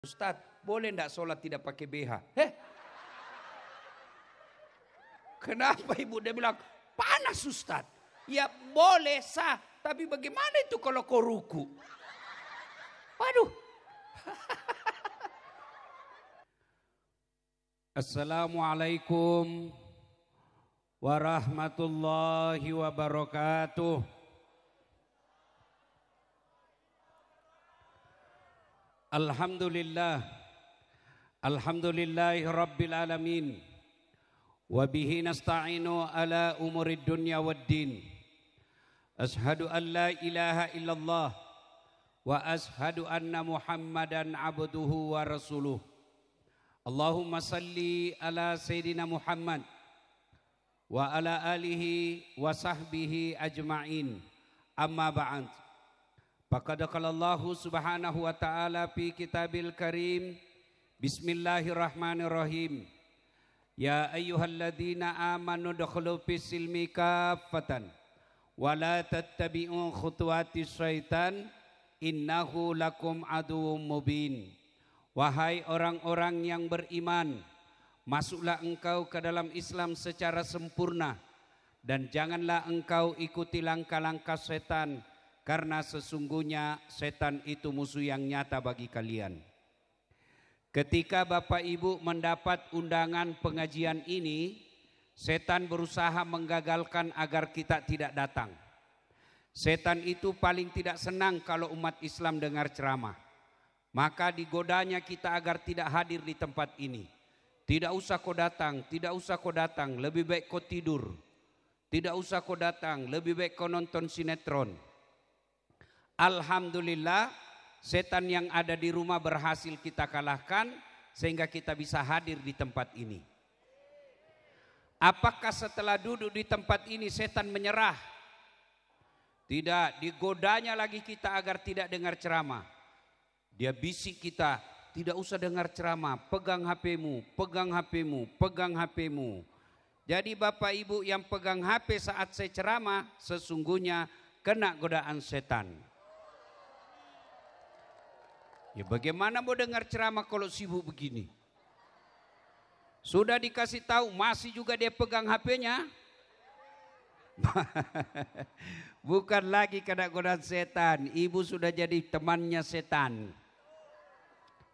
Ustadz, boleh enggak sholat tidak pakai BH? Kenapa ibu? Dia bilang, panas Ustadz. Ya boleh sah, tapi bagaimana itu kalau kau ruku? Waduh. Assalamualaikum warahmatullahi wabarakatuh. Alhamdulillah, alhamdulillahi rabbil alamin, wa bihi nasta'inu ala umurid dunya waddin. Ashhadu an la ilaha illallah wa ashhadu anna muhammadan abduhu wa rasuluh. Allahumma salli ala sayyidina Muhammad wa ala alihi wa sahbihi ajma'in. Amma ba'd. Faqad qala Allahu subhanahu wa ta'ala fi kitabil karim. Bismillahirrahmanirrahim. Ya ayyuhalladzina amanu dukhulu fis silmi kaffatan wa la tattabi'u khutuwatis syaitan innahu lakum aduwwum mubin. Wahai orang-orang yang beriman, masuklah engkau ke dalam Islam secara sempurna dan janganlah engkau ikuti langkah-langkah setan, karena sesungguhnya setan itu musuh yang nyata bagi kalian. Ketika Bapak Ibu mendapat undangan pengajian ini, setan berusaha menggagalkan agar kita tidak datang. Setan itu paling tidak senang kalau umat Islam dengar ceramah. Maka digodanya kita agar tidak hadir di tempat ini. Tidak usah kau datang, tidak usah kau datang, lebih baik kau tidur. Tidak usah kau datang, lebih baik kau nonton sinetron. Alhamdulillah, setan yang ada di rumah berhasil kita kalahkan sehingga kita bisa hadir di tempat ini. Apakah setelah duduk di tempat ini setan menyerah? Tidak, digodanya lagi kita agar tidak dengar ceramah. Dia bisik kita, tidak usah dengar ceramah, pegang HP-mu, pegang HP-mu, pegang HP-mu. Jadi Bapak Ibu yang pegang HP saat saya ceramah sesungguhnya kena godaan setan. Ya bagaimana mau dengar ceramah kalau sibuk begini? Sudah dikasih tahu masih juga dia pegang HP-nya. Bukan lagi kena godaan setan, ibu sudah jadi temannya setan.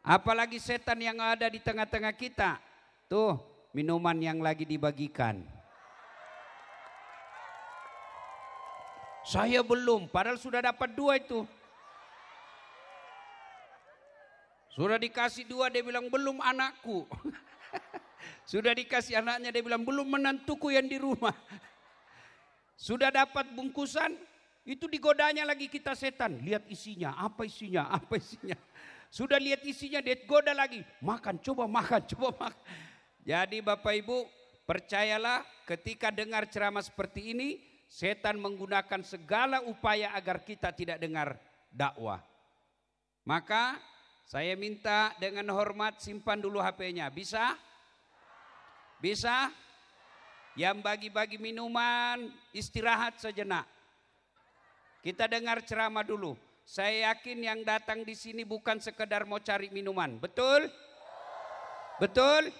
Apalagi setan yang ada di tengah-tengah kita. Tuh minuman yang lagi dibagikan. Saya belum, padahal sudah dapat 2 itu. Sudah dikasih 2, dia bilang belum anakku. Sudah dikasih anaknya, dia bilang belum menantuku yang di rumah. Sudah dapat bungkusan, itu digodanya lagi kita setan. Lihat isinya, apa isinya, apa isinya. Sudah lihat isinya, dia goda lagi. Makan, coba makan, coba makan. Jadi Bapak Ibu, percayalah ketika dengar ceramah seperti ini, setan menggunakan segala upaya agar kita tidak dengar dakwah. Maka saya minta dengan hormat simpan dulu HP-nya. Bisa? Bisa? Yang bagi-bagi minuman istirahat sejenak. Kita dengar ceramah dulu. Saya yakin yang datang di sini bukan sekedar mau cari minuman. Betul? Betul?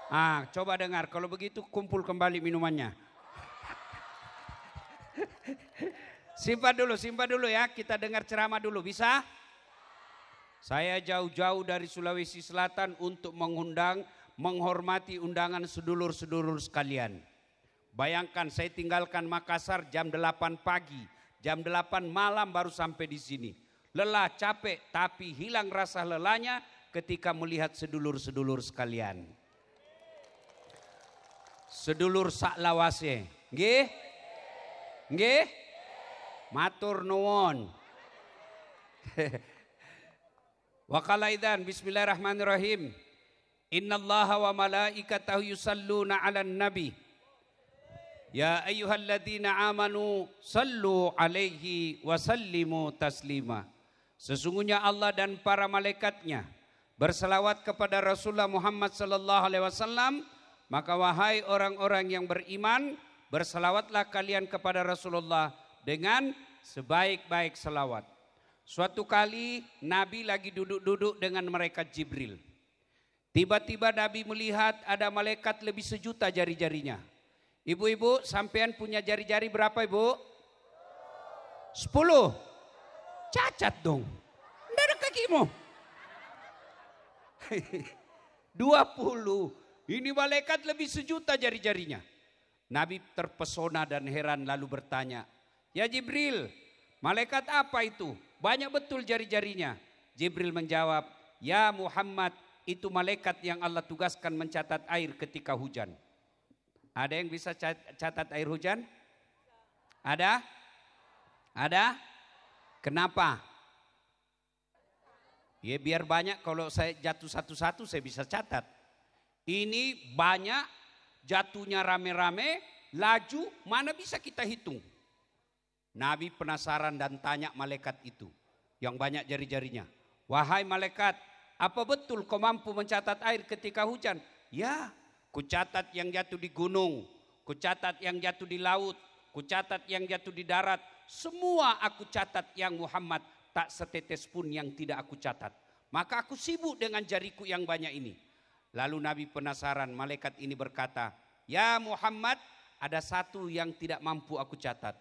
Ah, coba dengar. Kalau begitu kumpul kembali minumannya. Simpan dulu ya. Kita dengar ceramah dulu. Bisa? Saya jauh-jauh dari Sulawesi Selatan untuk menghormati undangan sedulur-sedulur sekalian. Bayangkan saya tinggalkan Makassar jam 8 pagi, jam 8 malam baru sampai di sini. Lelah, capek, tapi hilang rasa lelahnya ketika melihat sedulur-sedulur sekalian. Sedulur saklawase, nggih? Nggih? Matur nuwun. Wa qala idzan bismillahirrahmanirrahim. Innallaha wa malaikatahu yusalluna 'alan nabi. Ya ayyuhalladzina amanu sallu 'alaihi wa sallimu taslima. Sesungguhnya Allah dan para malaikatnya berselawat kepada Rasulullah Muhammad sallallahu alaihi wasallam, maka wahai orang-orang yang beriman, berselawatlah kalian kepada Rasulullah dengan sebaik-baik selawat. Suatu kali Nabi lagi duduk-duduk dengan mereka Jibril. Tiba-tiba Nabi melihat ada malaikat lebih 1.000.000 jari-jarinya. Ibu-ibu, sampean punya jari-jari berapa ibu? 10. Cacat dong. Nggak ada kakimu. 20. Ini malaikat lebih 1.000.000 jari-jarinya. Nabi terpesona dan heran lalu bertanya, "Ya Jibril, malaikat apa itu? Banyak betul jari-jarinya." Jibril menjawab, "Ya Muhammad, itu malaikat yang Allah tugaskan mencatat air ketika hujan." Ada yang bisa catat air hujan? Ada? Ada? Kenapa? Ya biar banyak, kalau saya jatuh satu-satu saya bisa catat. Ini banyak, jatuhnya rame-rame, laju, mana bisa kita hitung? Nabi penasaran dan tanya malaikat itu yang banyak jari-jarinya, "Wahai malaikat, apa betul kau mampu mencatat air ketika hujan?" "Ya, ku catat yang jatuh di gunung, ku catat yang jatuh di laut, ku catat yang jatuh di darat. Semua aku catat yang Muhammad, tak setetes pun yang tidak aku catat. Maka aku sibuk dengan jariku yang banyak ini." Lalu Nabi penasaran, malaikat ini berkata, "Ya Muhammad, ada satu yang tidak mampu aku catat."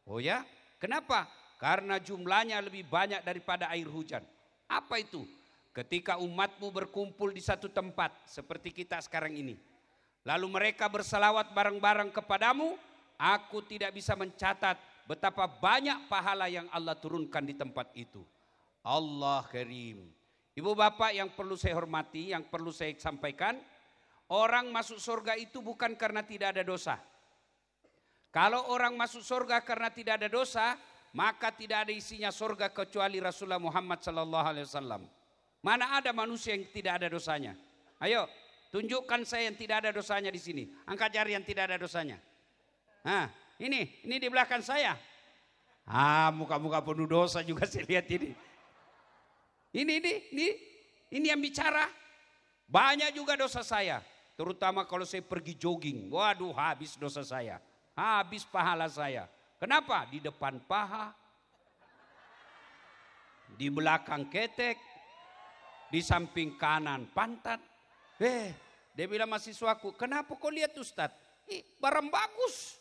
"Oh ya, kenapa?" "Karena jumlahnya lebih banyak daripada air hujan." "Apa itu?" "Ketika umatmu berkumpul di satu tempat seperti kita sekarang ini, lalu mereka berselawat bareng-bareng kepadamu, aku tidak bisa mencatat betapa banyak pahala yang Allah turunkan di tempat itu." Allah Karim. Ibu bapak yang perlu saya hormati, yang perlu saya sampaikan, orang masuk surga itu bukan karena tidak ada dosa. Kalau orang masuk surga karena tidak ada dosa, maka tidak ada isinya surga kecuali Rasulullah Muhammad SAW. Mana ada manusia yang tidak ada dosanya? Ayo, tunjukkan saya yang tidak ada dosanya di sini. Angkat jari yang tidak ada dosanya. Nah, ini di belakang saya. Muka-muka penuh dosa juga saya lihat ini. Ini yang bicara. Banyak juga dosa saya. Terutama kalau saya pergi jogging. Waduh, habis dosa saya. Habis pahala saya. Kenapa? Di depan paha, di belakang ketek, di samping kanan pantat. Dia bilang mahasiswaku, "Kenapa kau lihat Ustadz? Barang bagus.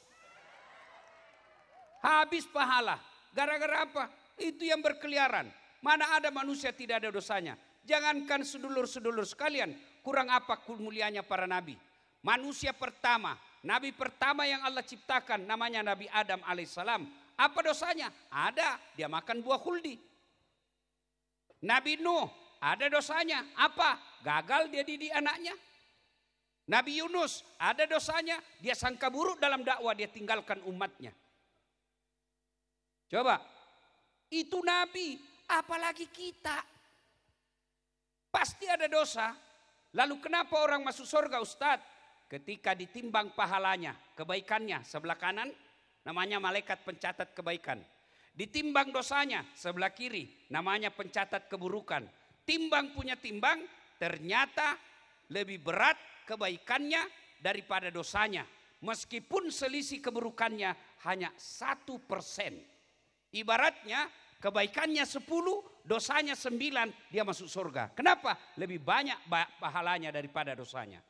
Habis pahala. Gara-gara apa? Itu yang berkeliaran. Mana ada manusia tidak ada dosanya. Jangankan sedulur-sedulur sekalian, kurang apa mulianya para nabi. Manusia pertama, nabi pertama yang Allah ciptakan namanya Nabi Adam alaihissalam. Apa dosanya? Ada, dia makan buah khuldi. Nabi Nuh, ada dosanya. Apa? Gagal dia didik anaknya. Nabi Yunus, ada dosanya. Dia sangka buruk dalam dakwah, dia tinggalkan umatnya. Coba, itu nabi. Apalagi kita, pasti ada dosa. Lalu kenapa orang masuk surga Ustadz? Ketika ditimbang pahalanya, kebaikannya sebelah kanan, namanya malaikat pencatat kebaikan. Ditimbang dosanya sebelah kiri, namanya pencatat keburukan. Timbang punya timbang, ternyata lebih berat kebaikannya daripada dosanya. Meskipun selisih keburukannya hanya 1%. Ibaratnya kebaikannya 10, dosanya 9, dia masuk surga. Kenapa? Lebih banyak pahalanya daripada dosanya.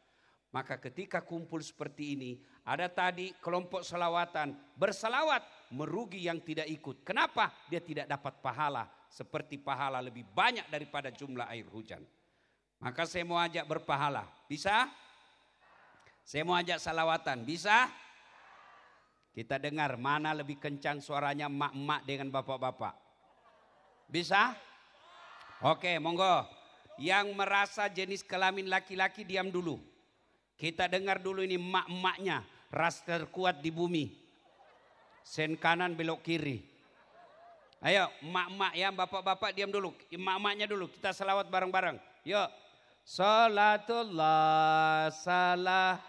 Maka ketika kumpul seperti ini, ada tadi kelompok selawatan, berselawat merugi yang tidak ikut. Kenapa? Dia tidak dapat pahala, seperti pahala lebih banyak daripada jumlah air hujan. Maka saya mau ajak berpahala, bisa? Saya mau ajak salawatan, bisa? Kita dengar mana lebih kencang suaranya emak-emak dengan bapak-bapak. Bisa? Oke, monggo. Yang merasa jenis kelamin laki-laki diam dulu. Kita dengar dulu ini emak-emaknya, ras terkuat di bumi. Sen kanan belok kiri. Ayo emak-emak ya, bapak-bapak diam dulu. Emak-emaknya dulu, kita selawat bareng-bareng. Yuk. Salatullah salam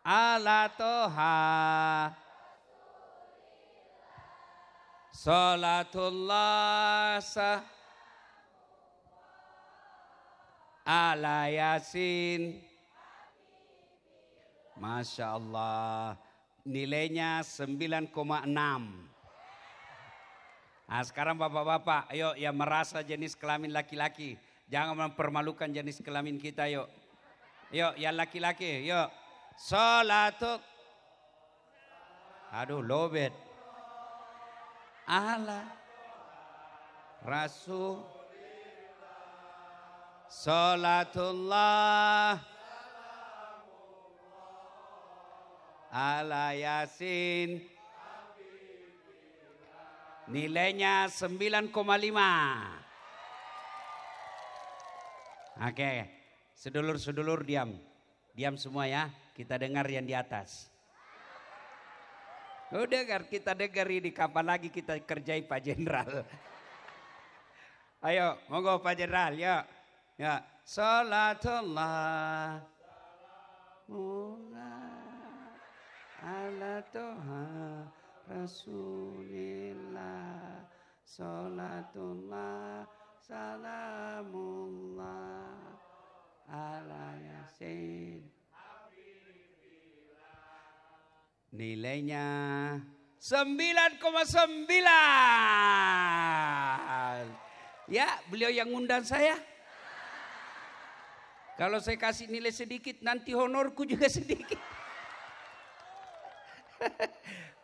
ala toha. Salatullah ala Yasin. Masya Allah. Nilainya 9,6. Nah, sekarang bapak-bapak, ayo yang merasa jenis kelamin laki-laki, jangan mempermalukan jenis kelamin kita, yuk. Yuk, yang laki-laki, yuk. Salatul. Aduh, lobet. Allah. Rasul. Salatullah. Ala Yasin. Nilainya 9,5. Oke, sedulur-sedulur diam. Diam semua ya, kita dengar yang di atas. Dengar, kita dengar ini kapan lagi kita kerjai Pak Jenderal. Ayo, monggo Pak Jenderal, yuk. Ya, salatullah. Ala Tuhan Rasulillah, salatullah, salamullah, ala Yasin. Nilainya 9,9. Ya, beliau yang ngundang saya. Kalau saya kasih nilai sedikit, nanti honorku juga sedikit.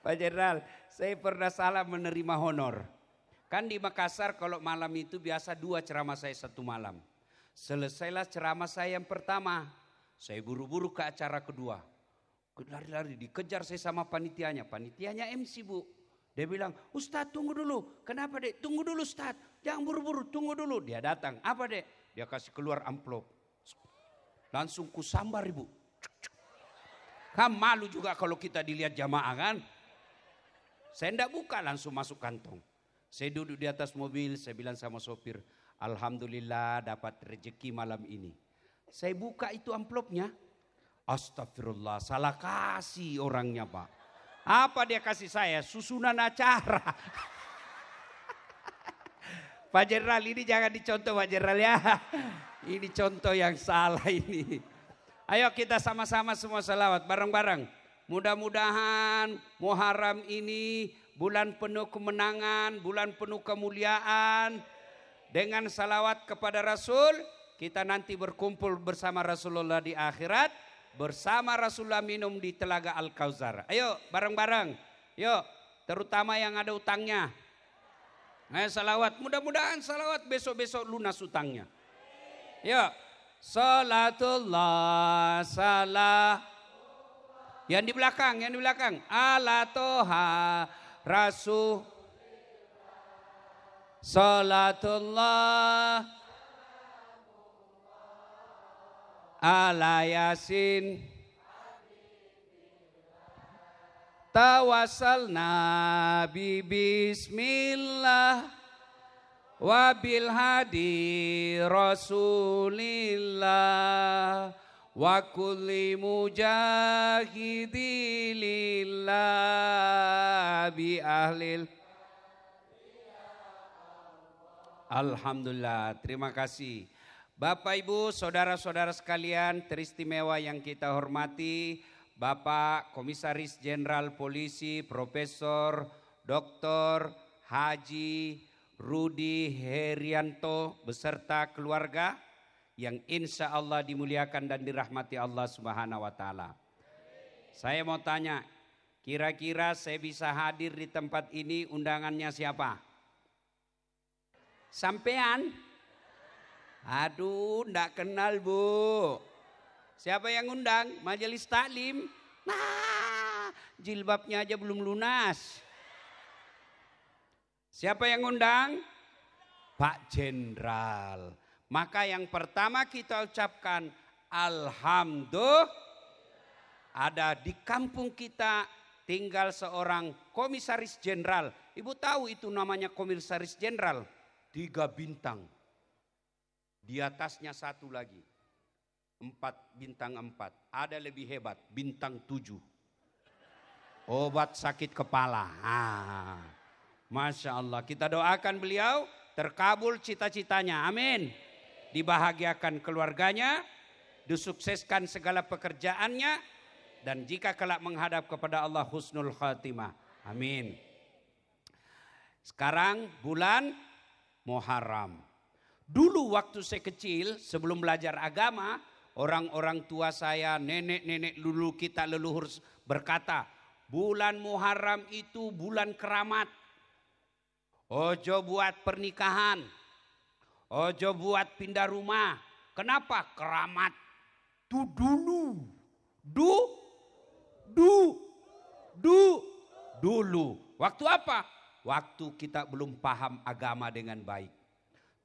Pak Jenderal, saya pernah salah menerima honor. Kan di Makassar kalau malam itu biasa 2 ceramah saya 1 malam. Selesailah ceramah saya yang pertama, saya buru-buru ke acara kedua. Lari-lari dikejar saya sama panitianya. Panitianya MC, Bu. Dia bilang, Ustadz tunggu dulu. Kenapa, Dek? Tunggu dulu, Ustadz. Jangan buru-buru, tunggu dulu. Dia datang. Apa, Dek? Dia kasih keluar amplop. Langsung kusambar, Ibu. Kan malu juga kalau kita dilihat jamaah kan. Saya enggak buka, langsung masuk kantong. Saya duduk di atas mobil, saya bilang sama sopir, alhamdulillah dapat rezeki malam ini. Saya buka itu amplopnya. Astagfirullah, salah kasih orangnya, Pak. Apa dia kasih saya? Susunan acara. Pak Jenderal, ini jangan dicontoh Pak Jenderal ya. Ini contoh yang salah ini. Ayo kita sama-sama semua salawat bareng-bareng. Mudah-mudahan Muharram ini bulan penuh kemenangan, bulan penuh kemuliaan. Dengan salawat kepada Rasul, kita nanti berkumpul bersama Rasulullah di akhirat. Bersama Rasulullah minum di Telaga Al-Kautsar. Ayo bareng-bareng. Yuk, terutama yang ada utangnya. Ayo salawat, mudah-mudahan salawat besok-besok lunas utangnya. Yuk, salatullah salah. Yang di belakang, ala toha rasul. Salatullah ala Yasin. Tawassalna bi bismillah wa bil hadi rasulillah wa kulli mujahidi lillah bi ahlil. Alhamdulillah, terima kasih. Bapak, Ibu, saudara-saudara sekalian teristimewa yang kita hormati, Bapak Komisaris Jenderal Polisi Profesor Dr. Haji Rudi Herianto beserta keluarga yang insya Allah dimuliakan dan dirahmati Allah Subhanahu wa Ta'ala. Saya mau tanya, kira-kira saya bisa hadir di tempat ini, undangannya siapa? Sampean? Aduh, ndak kenal, Bu. Siapa yang undang? Majelis taklim. Nah, jilbabnya aja belum lunas. Siapa yang undang? Pak Jenderal. Maka yang pertama kita ucapkan alhamdulillah. Ada di kampung kita tinggal seorang komisaris jenderal. Ibu tahu itu namanya komisaris jenderal? 3 bintang. Di atasnya 1 lagi. 4 bintang 4. Ada lebih hebat, bintang 7. Obat sakit kepala. Masya Allah, kita doakan beliau terkabul cita-citanya. Amin. Dibahagiakan keluarganya, disukseskan segala pekerjaannya, dan jika kelak menghadap kepada Allah husnul khatimah. Amin. Sekarang bulan Muharram. Dulu waktu saya kecil sebelum belajar agama, orang-orang tua saya, nenek-nenek dulu kita leluhur berkata, bulan Muharram itu bulan keramat. Ojo buat pernikahan, ojo buat pindah rumah. Kenapa? Keramat. Itu dulu. Dulu. Waktu apa? Waktu kita belum paham agama dengan baik.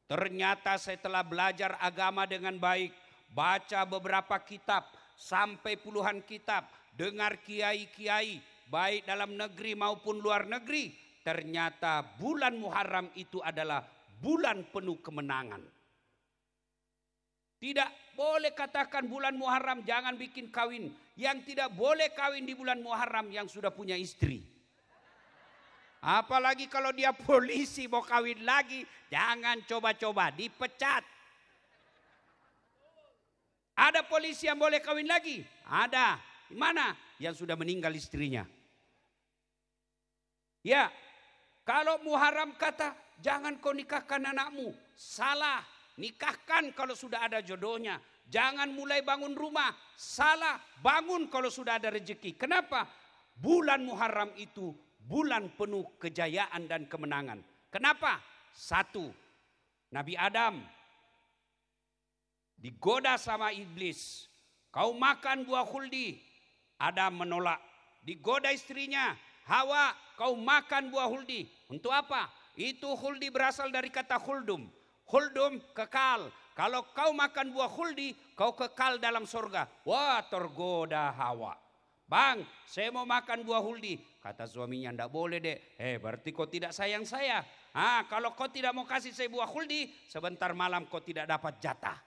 Ternyata setelah belajar agama dengan baik, baca beberapa kitab, sampai puluhan kitab, dengar kiai-kiai, baik dalam negeri maupun luar negeri, ternyata bulan Muharram itu adalah bulan penuh kemenangan. Tidak boleh katakan bulan Muharram jangan bikin kawin. Yang tidak boleh kawin di bulan Muharram yang sudah punya istri. Apalagi kalau dia polisi mau kawin lagi, jangan coba-coba, dipecat. Ada polisi yang boleh kawin lagi? Ada. Di mana? Yang sudah meninggal istrinya. Ya, kalau Muharram kata, jangan kau nikahkan anakmu. Salah, nikahkan kalau sudah ada jodohnya. Jangan mulai bangun rumah. Salah, bangun kalau sudah ada rezeki. Kenapa? Bulan Muharram itu bulan penuh kejayaan dan kemenangan. Kenapa? Satu, Nabi Adam digoda sama iblis. Kau makan buah khuldi. Adam menolak. Digoda istrinya, Hawa, kau makan buah khuldi. Untuk apa? Itu khuldi berasal dari kata khuldum. Khuldum kekal. Kalau kau makan buah khuldi, kau kekal dalam surga. Wah, tergoda Hawa. Bang, saya mau makan buah khuldi. Kata suaminya, enggak boleh dek. Berarti kau tidak sayang saya. Kalau kau tidak mau kasih saya buah khuldi, sebentar malam kau tidak dapat jatah.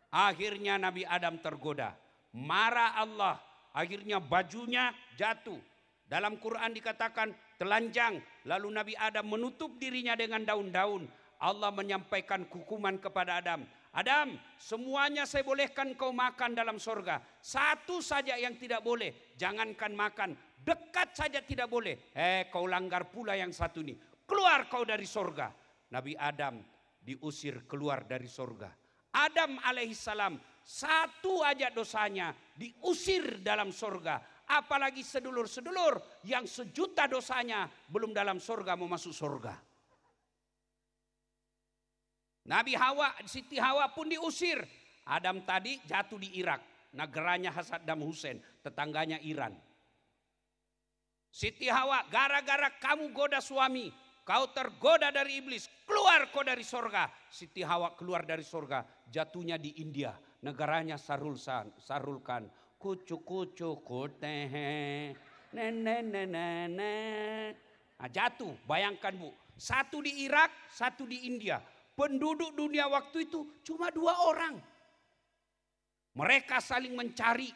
Akhirnya Nabi Adam tergoda. Marah Allah. Akhirnya bajunya jatuh. Dalam Quran dikatakan telanjang. Lalu Nabi Adam menutup dirinya dengan daun-daun. Allah menyampaikan hukuman kepada Adam. Adam, semuanya saya bolehkan kau makan dalam surga. Satu saja yang tidak boleh. Jangankan makan, dekat saja tidak boleh. Kau langgar pula yang satu ini. Keluar kau dari surga. Nabi Adam diusir keluar dari surga. Adam alaihissalam satu aja dosanya diusir dalam surga. Apalagi sedulur-sedulur yang sejuta dosanya belum dalam surga mau masuk surga. Nabi Hawa, Siti Hawa pun diusir. Adam tadi jatuh di Irak. Negaranya Saddam Hussein, tetangganya Iran. Siti Hawa, gara-gara kamu goda suami, kau tergoda dari iblis, keluar kau dari surga. Siti Hawa keluar dari surga, jatuhnya di India. Negaranya Sarulkan. Kucu-kucu kutehe. Jatuh, bayangkan Bu. Satu di Irak, satu di India. Penduduk dunia waktu itu cuma 2 orang. Mereka saling mencari,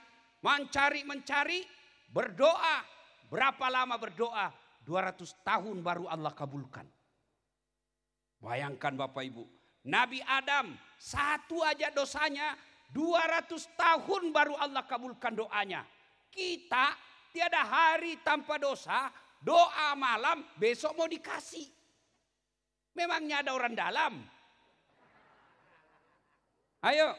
berdoa. Berapa lama berdoa? 200 tahun baru Allah kabulkan. Bayangkan Bapak Ibu. Nabi Adam, satu aja dosanya, 200 tahun baru Allah kabulkan doanya. Kita tiada hari tanpa dosa, doa malam, besok mau dikasih. Memangnya ada orang dalam? Ayo,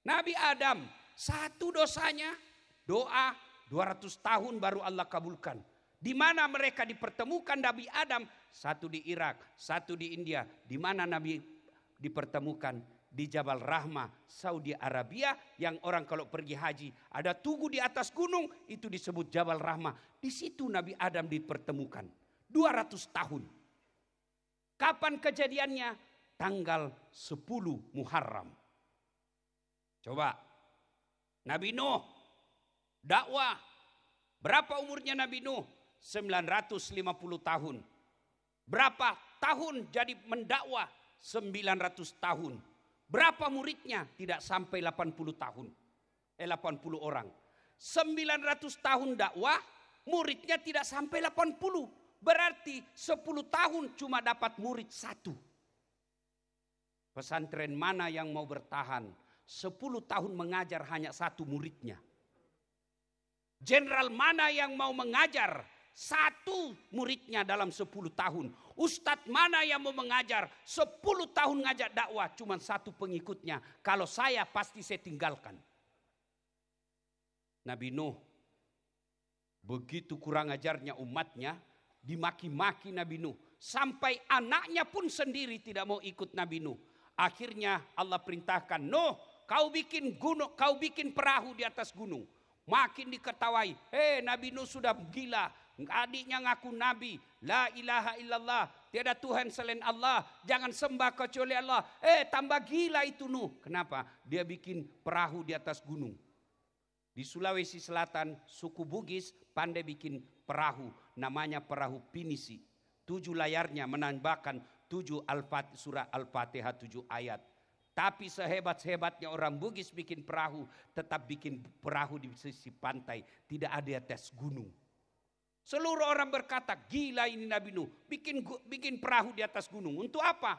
Nabi Adam, satu dosanya, doa 200 tahun baru Allah kabulkan. Di mana mereka dipertemukan Nabi Adam? Satu di Irak, satu di India. Di mana Nabi dipertemukan? Di Jabal Rahmah, Saudi Arabia. Yang orang kalau pergi haji, ada tugu di atas gunung, itu disebut Jabal Rahmah. Di situ Nabi Adam dipertemukan. 200 tahun. Kapan kejadiannya? Tanggal 10 Muharram. Coba. Nabi Nuh dakwah. Berapa umurnya Nabi Nuh? 950 tahun. Berapa tahun jadi mendakwah? 900 tahun. Berapa muridnya? Tidak sampai 80 tahun. 80 orang. 900 tahun dakwah, muridnya tidak sampai 80. Berarti 10 tahun cuma dapat murid 1. Pesantren mana yang mau bertahan 10 tahun mengajar hanya 1 muridnya? Jenderal mana yang mau mengajar satu muridnya dalam 10 tahun. Ustadz mana yang mau mengajar 10 tahun ngajak dakwah cuma satu pengikutnya. Kalau saya pasti saya tinggalkan. Nabi Nuh begitu kurang ajarnya umatnya, dimaki-maki Nabi Nuh. Sampai anaknya pun sendiri tidak mau ikut Nabi Nuh. Akhirnya Allah perintahkan, Nuh kau bikin gunung, kau bikin perahu di atas gunung. Makin diketawai, Nabi Nuh sudah gila. Adiknya ngaku nabi, la ilaha illallah, tiada Tuhan selain Allah, jangan sembah kecuali Allah. Tambah gila itu Nuh. Kenapa? Dia bikin perahu di atas gunung. Di Sulawesi Selatan, suku Bugis pandai bikin perahu, namanya perahu pinisi. 7 layarnya menambahkan 7 surah Al-Fatihah 7 ayat. Tapi sehebat-hebatnya orang Bugis bikin perahu, tetap bikin perahu di sisi pantai, tidak ada di atas gunung. Seluruh orang berkata, gila ini Nabi Nuh, bikin perahu di atas gunung. Untuk apa?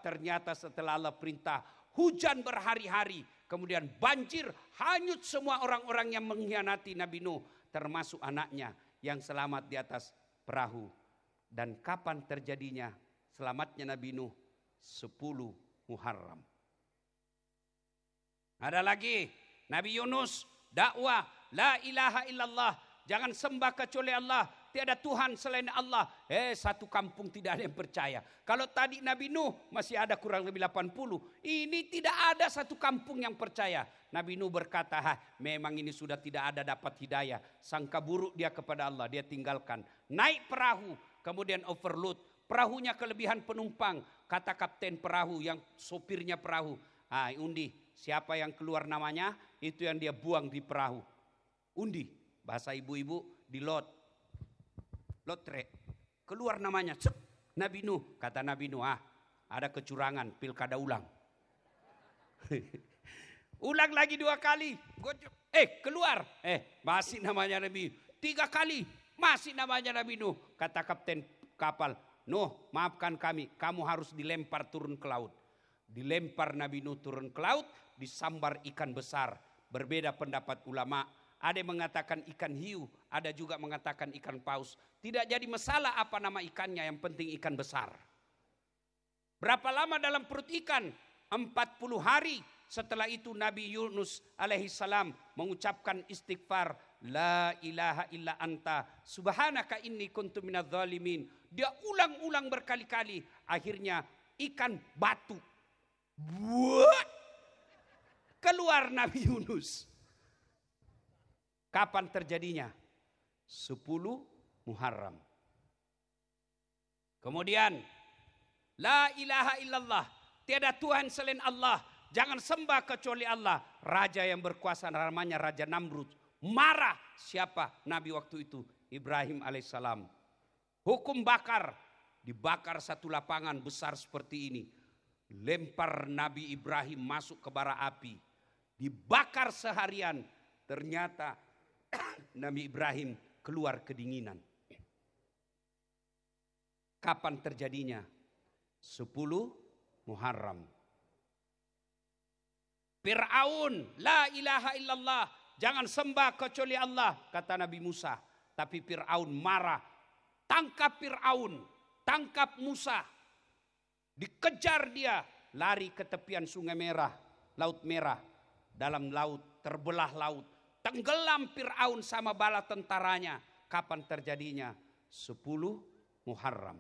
Ternyata setelah Allah perintah, hujan berhari-hari, kemudian banjir, hanyut semua orang-orang yang mengkhianati Nabi Nuh, termasuk anaknya yang selamat di atas perahu. Dan kapan terjadinya selamatnya Nabi Nuh? 10 Muharram. Ada lagi, Nabi Yunus dakwah, la ilaha illallah, jangan sembah kecuali Allah, tiada Tuhan selain Allah. Satu kampung tidak ada yang percaya. Kalau tadi Nabi Nuh masih ada kurang lebih 80, ini tidak ada satu kampung yang percaya. Nabi Nuh berkata, memang ini sudah tidak ada dapat hidayah. Sangka buruk dia kepada Allah, dia tinggalkan. Naik perahu, kemudian overload. Perahunya kelebihan penumpang. Kata kapten perahu yang sopirnya perahu, undi, siapa yang keluar namanya, itu yang dia buang di perahu. Undi, bahasa ibu-ibu di lotre, keluar namanya. Nabi Nuh, kata Nabi Nuh, ada kecurangan, pilkada ulang. Ulang lagi 2 kali, keluar, masih namanya Nabi. 3 kali, masih namanya Nabi Nuh. Kata kapten kapal, Nuh maafkan kami, kamu harus dilempar turun ke laut. Dilempar Nabi Nuh turun ke laut, disambar ikan besar. Berbeda pendapat ulama, ada yang mengatakan ikan hiu, ada juga mengatakan ikan paus. Tidak jadi masalah apa nama ikannya, yang penting ikan besar. Berapa lama dalam perut ikan? 40 hari. Setelah itu Nabi Yunus alaihissalam mengucapkan istighfar, la ilaha illa anta subhanaka inni kuntu minadz zalimin. Dia ulang-ulang berkali-kali. Akhirnya ikan batu. Buat keluar Nabi Yunus. Kapan terjadinya? 10 Muharram. Kemudian, la ilaha illallah, tiada Tuhan selain Allah, jangan sembah kecuali Allah. Raja yang berkuasa namanya Raja Namrud. Marah. Siapa? Nabi waktu itu, Ibrahim alaihissalam. Hukum bakar. Dibakar satu lapangan besar seperti ini. Lempar Nabi Ibrahim masuk ke bara api. Dibakar seharian. Ternyata Nabi Ibrahim keluar kedinginan. Kapan terjadinya? 10 Muharram. Fir'aun, la ilaha illallah, jangan sembah kecuali Allah, kata Nabi Musa. Tapi Fir'aun marah. Tangkap Fir'aun, tangkap Musa. Dikejar dia, lari ke tepian Sungai Merah, Laut Merah. Dalam laut, terbelah laut. Tenggelam Fir'aun sama bala tentaranya. Kapan terjadinya? 10 Muharram.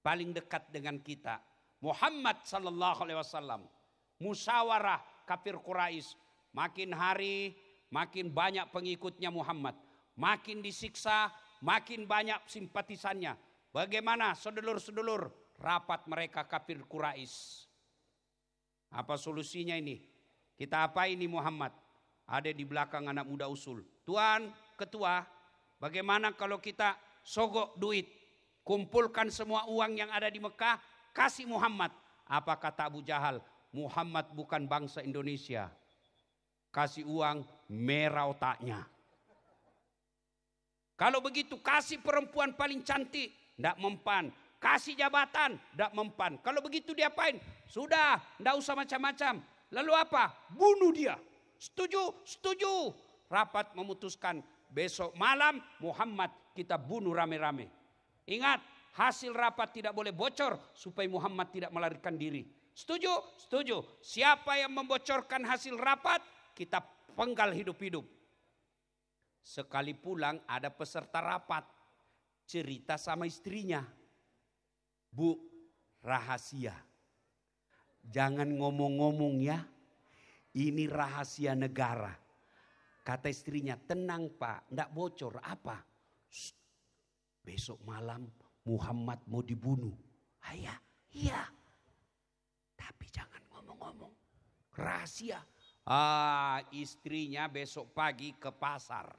Paling dekat dengan kita, Muhammad sallallahu alaihi wasallam. Musyawarah kafir Quraisy. Makin hari, makin banyak pengikutnya Muhammad. Makin disiksa, makin banyak simpatisannya. Bagaimana sedulur-sedulur rapat mereka kafir Quraisy? Apa solusinya ini? Kita apa ini Muhammad? Ada di belakang anak muda usul. Tuan ketua, bagaimana kalau kita sogok duit? Kumpulkan semua uang yang ada di Mekah, kasih Muhammad. Apa kata Abu Jahal? Muhammad bukan bangsa Indonesia. Kasih uang, merah otaknya. Kalau begitu kasih perempuan paling cantik, tidak mempan. Kasih jabatan, tidak mempan. Kalau begitu diapain? Sudah, tidak usah macam-macam. Lalu apa? Bunuh dia. Setuju? Setuju. Rapat memutuskan besok malam Muhammad kita bunuh rame-rame. Ingat, hasil rapat tidak boleh bocor supaya Muhammad tidak melarikan diri. Setuju? Setuju. Siapa yang membocorkan hasil rapat, kita penggal hidup-hidup. Sekali pulang ada peserta rapat, cerita sama istrinya. Bu, rahasia. Jangan ngomong-ngomong ya, ini rahasia negara. Kata istrinya, tenang Pak, enggak bocor. Apa? Besok malam Muhammad mau dibunuh. Ayah, iya. Tapi jangan ngomong-ngomong. Rahasia. Istrinya besok pagi ke pasar.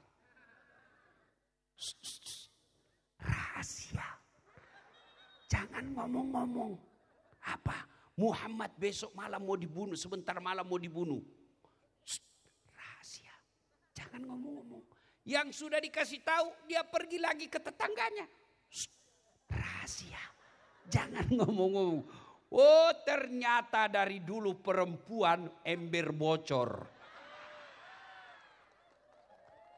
Rahasia. Jangan ngomong-ngomong. Apa? Muhammad besok malam mau dibunuh. Sebentar malam mau dibunuh. Rahasia. Jangan ngomong-ngomong. Yang sudah dikasih tahu, dia pergi lagi ke tetangganya. Rahasia. Jangan ngomong-ngomong. Oh, ternyata dari dulu perempuan ember bocor.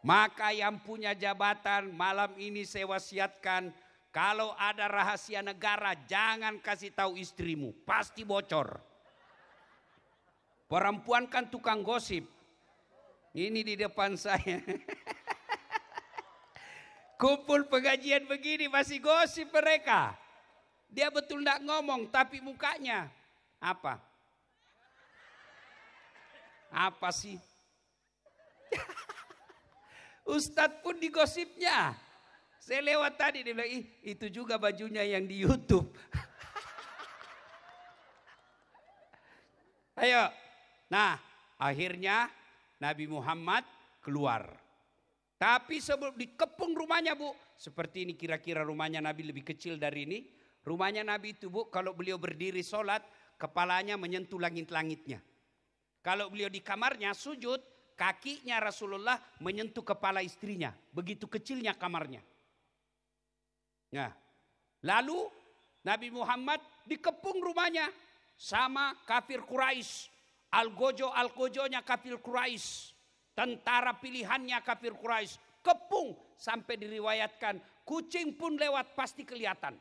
Maka yang punya jabatan malam ini saya wasiatkan, kalau ada rahasia negara jangan kasih tahu istrimu, pasti bocor. Perempuan kan tukang gosip. Ini di depan saya. Kumpul pengajian begini masih gosip mereka. Dia betul tidak ngomong tapi mukanya apa? Apa sih? Ustadz pun digosipnya. Saya lewat tadi dia bilang, itu juga bajunya yang di YouTube. Ayo. Nah, akhirnya Nabi Muhammad keluar. Tapi sebelum dikepung rumahnya Bu. Seperti ini kira-kira rumahnya Nabi lebih kecil dari ini. Rumahnya Nabi itu Bu, kalau beliau berdiri sholat, kepalanya menyentuh langit-langitnya. Kalau beliau di kamarnya sujud, kakinya Rasulullah menyentuh kepala istrinya. Begitu kecilnya kamarnya. Nah, lalu Nabi Muhammad dikepung rumahnya sama kafir Quraisy. Algojo-algojonya kafir Quraisy. Tentara pilihannya kafir Quraisy. Kepung sampai diriwayatkan kucing pun lewat pasti kelihatan.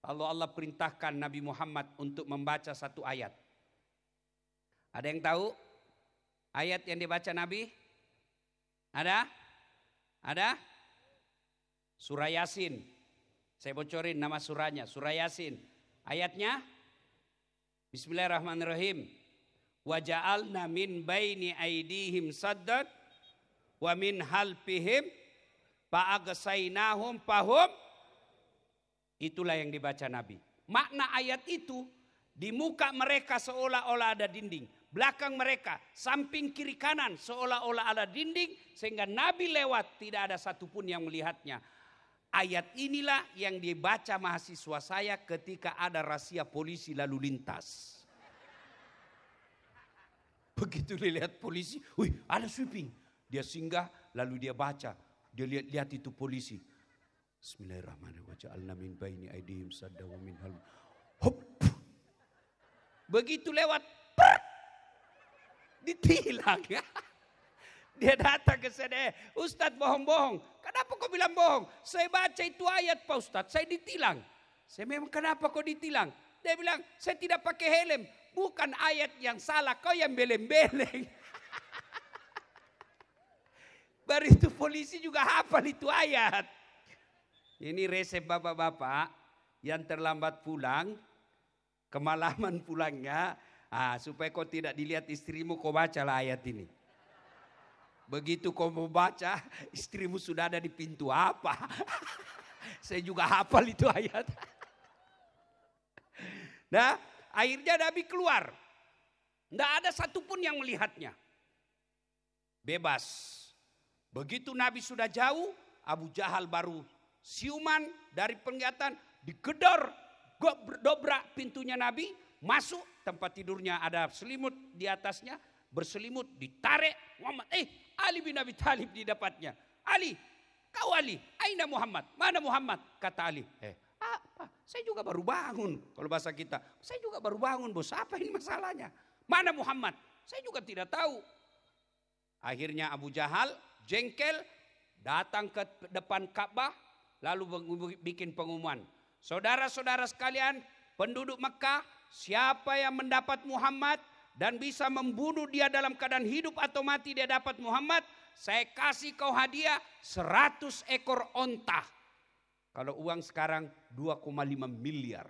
Lalu Allah perintahkan Nabi Muhammad untuk membaca satu ayat. Ada yang tahu ayat yang dibaca Nabi? Ada? Ada? Surah Yasin. Saya bocorin nama surahnya. Surah Yasin. Ayatnya? Bismillahirrahmanirrahim. Wa ja'alna min baini aidihim saddan wa min halfihim fa'agsainahum fahum. Itulah yang dibaca Nabi. Makna ayat itu, di muka mereka seolah-olah ada dinding. Belakang mereka, samping kiri kanan seolah-olah ada dinding. Sehingga Nabi lewat tidak ada satupun yang melihatnya. Ayat inilah yang dibaca mahasiswa saya ketika ada razia polisi lalu lintas. Begitu dilihat polisi, wih ada sweeping. Dia singgah lalu dia baca. Dia lihat itu polisi. Bismillahirrahmanirrahim. Waja'alna min baini aidihim sadda wa min hal. Hop. Begitu lewat, ditilang ya. Dia datang ke saya, Ustadz bohong-bohong. Kenapa kau bilang bohong? Saya baca itu ayat Pak Ustadz, saya ditilang. Saya memang kenapa kau ditilang? Dia bilang, saya tidak pakai helm. Bukan ayat yang salah, kau yang beleng-beleng. Baru itu polisi juga hafal itu ayat. Ini resep bapak-bapak yang terlambat pulang, kemalaman pulangnya, supaya kau tidak dilihat istrimu, kau bacalah ayat ini. Begitu kau mau baca, istrimu sudah ada di pintu apa? Saya juga hafal itu ayat. Nah, akhirnya Nabi keluar. Tidak ada satupun yang melihatnya. Bebas. Begitu Nabi sudah jauh, Abu Jahal baru siuman dari penglihatan, digedor, dobrak pintunya Nabi, masuk tempat tidurnya ada selimut di atasnya, berselimut, ditarik Muhammad. Ali bin Abi Thalib di dapatnya. Ali, kau Ali, aina Muhammad? Mana Muhammad? Kata Ali. Apa? Saya juga baru bangun. Kalau bahasa kita, saya juga baru bangun bos. Apa ini masalahnya? Mana Muhammad? Saya juga tidak tahu. Akhirnya Abu Jahal jengkel, datang ke depan Ka'bah, lalu bikin pengumuman. Saudara-saudara sekalian, penduduk Mekah, siapa yang mendapat Muhammad dan bisa membunuh dia dalam keadaan hidup atau mati, dia dapat Muhammad, saya kasih kau hadiah 100 ekor onta. Kalau uang sekarang 2,5 miliar.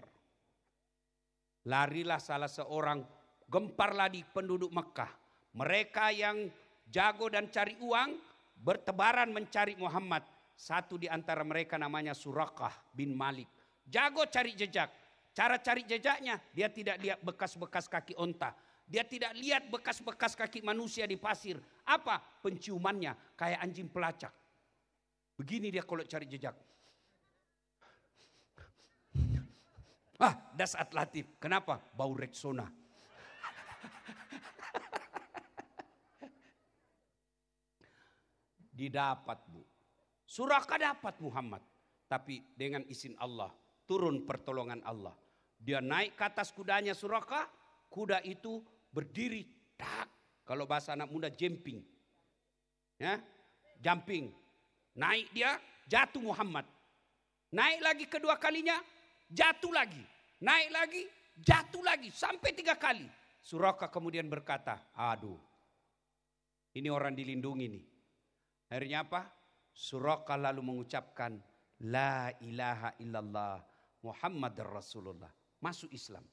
Larilah salah seorang, gemparlah di penduduk Mekah. Mereka yang jago dan cari uang, bertebaran mencari Muhammad. Satu di antara mereka namanya Surakah bin Malik. Jago cari jejak. Cara cari jejaknya, dia tidak lihat bekas-bekas kaki onta. Dia tidak lihat bekas-bekas kaki manusia di pasir. Apa? Penciumannya kayak anjing pelacak. Begini dia kalau cari jejak. Dasat Latif. Kenapa? Bau Rexona. Didapat, Bu. Surakah dapat Muhammad. Tapi dengan izin Allah. Turun pertolongan Allah. Dia naik ke atas kudanya Surakah. Kuda itu berdiri. Tak. Kalau bahasa anak muda jumping. Ya, jumping. Naik dia, jatuh Muhammad. Naik lagi kedua kalinya, jatuh lagi. Naik lagi, jatuh lagi. Sampai 3 kali. Surakah kemudian berkata, aduh. Ini orang dilindungi nih. Akhirnya apa? Surakah lalu mengucapkan, La ilaha illallah Muhammad Rasulullah. Masuk Islam.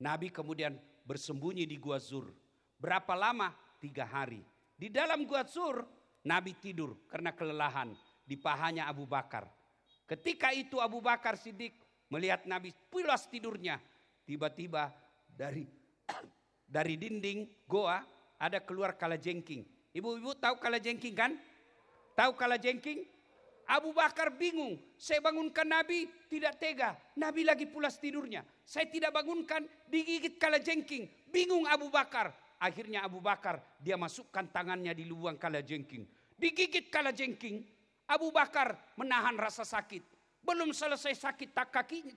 Nabi kemudian bersembunyi di Gua Zur. Berapa lama? 3 hari. Di dalam Gua Zur, Nabi tidur karena kelelahan. Di pahanya Abu Bakar. Ketika itu Abu Bakar Siddiq melihat Nabi pulas tidurnya. Tiba-tiba dari dinding goa ada keluar kalajengking. Ibu-ibu tahu kalajengking kan? Tahu kalajengking? Abu Bakar bingung. Saya bangunkan Nabi, tidak tega. Nabi lagi pulas tidurnya. Saya tidak bangunkan, digigit kalajengking. Bingung Abu Bakar. Akhirnya Abu Bakar, dia masukkan tangannya di lubang kalajengking. Digigit kalajengking. Abu Bakar menahan rasa sakit. Belum selesai sakit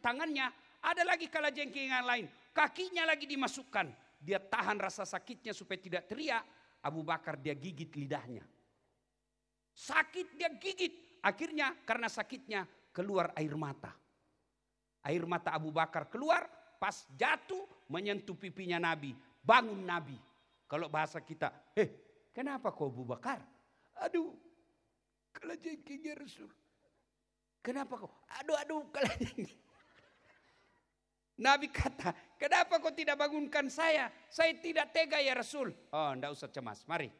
tangannya, ada lagi kalajengking yang lain. Kakinya lagi dimasukkan. Dia tahan rasa sakitnya supaya tidak teriak. Abu Bakar dia gigit lidahnya. Sakit dia gigit. Akhirnya karena sakitnya keluar air mata. Air mata Abu Bakar keluar pas jatuh menyentuh pipinya Nabi. Bangun Nabi. Kalau bahasa kita, kenapa kau Abu Bakar? Aduh, kalajengkingnya Rasul. Kenapa kau? Aduh, kalajengking. Nabi kata, kenapa kau tidak bangunkan saya? Saya tidak tega ya Rasul. Oh, enggak usah cemas, mari.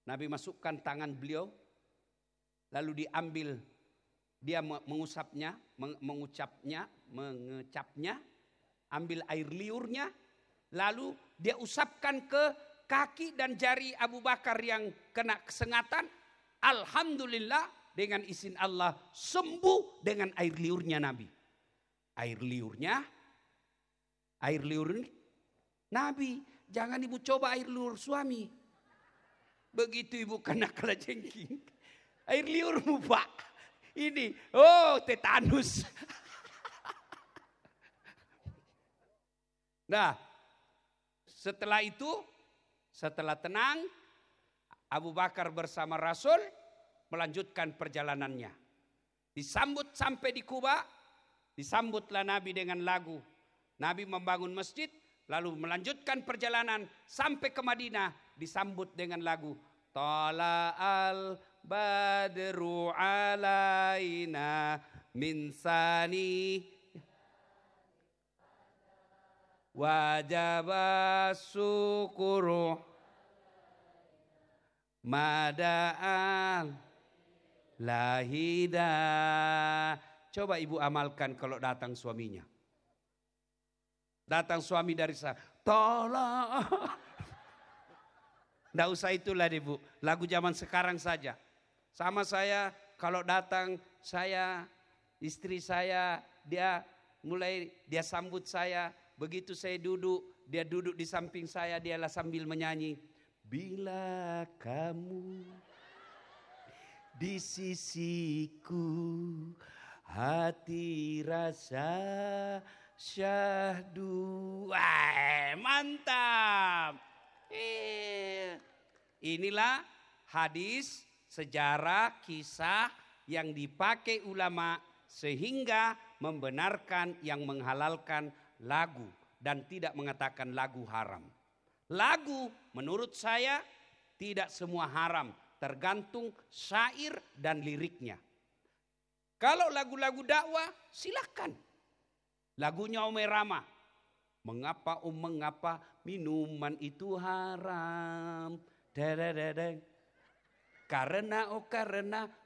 Nabi masukkan tangan beliau. Lalu diambil, dia mengecapnya, ambil air liurnya, lalu dia usapkan ke kaki dan jari Abu Bakar yang kena kesengatan. Alhamdulillah dengan izin Allah sembuh dengan air liurnya Nabi. Air liurnya Nabi, jangan ibu coba air liur suami. Begitu ibu kena kalajengking. Air liurmu Pak. Ini, tetanus. Nah, setelah itu, setelah tenang, Abu Bakar bersama Rasul melanjutkan perjalanannya. Disambut sampai di Kuba, disambutlah Nabi dengan lagu. Nabi membangun masjid, lalu melanjutkan perjalanan sampai ke Madinah, disambut dengan lagu. Tala'al badru alaina min sani wajaba syukuru mada'al lahida. Coba ibu amalkan kalau datang suaminya. Datang suami dari sana, tolong. Nggak usah itulah ibu, lagu zaman sekarang saja. Sama saya kalau datang istri saya, dia sambut saya. Begitu saya duduk, dia duduk di samping saya, dialah sambil menyanyi. Bila kamu di sisiku, hati rasa syahdu. Mantap. Inilah hadis sejarah, kisah yang dipakai ulama sehingga membenarkan yang menghalalkan lagu dan tidak mengatakan lagu haram. Lagu menurut saya tidak semua haram, tergantung syair dan liriknya. Kalau lagu-lagu dakwah silakan. Lagunya Omai Rama. Mengapa mengapa minuman itu haram? Dadadadang. Karena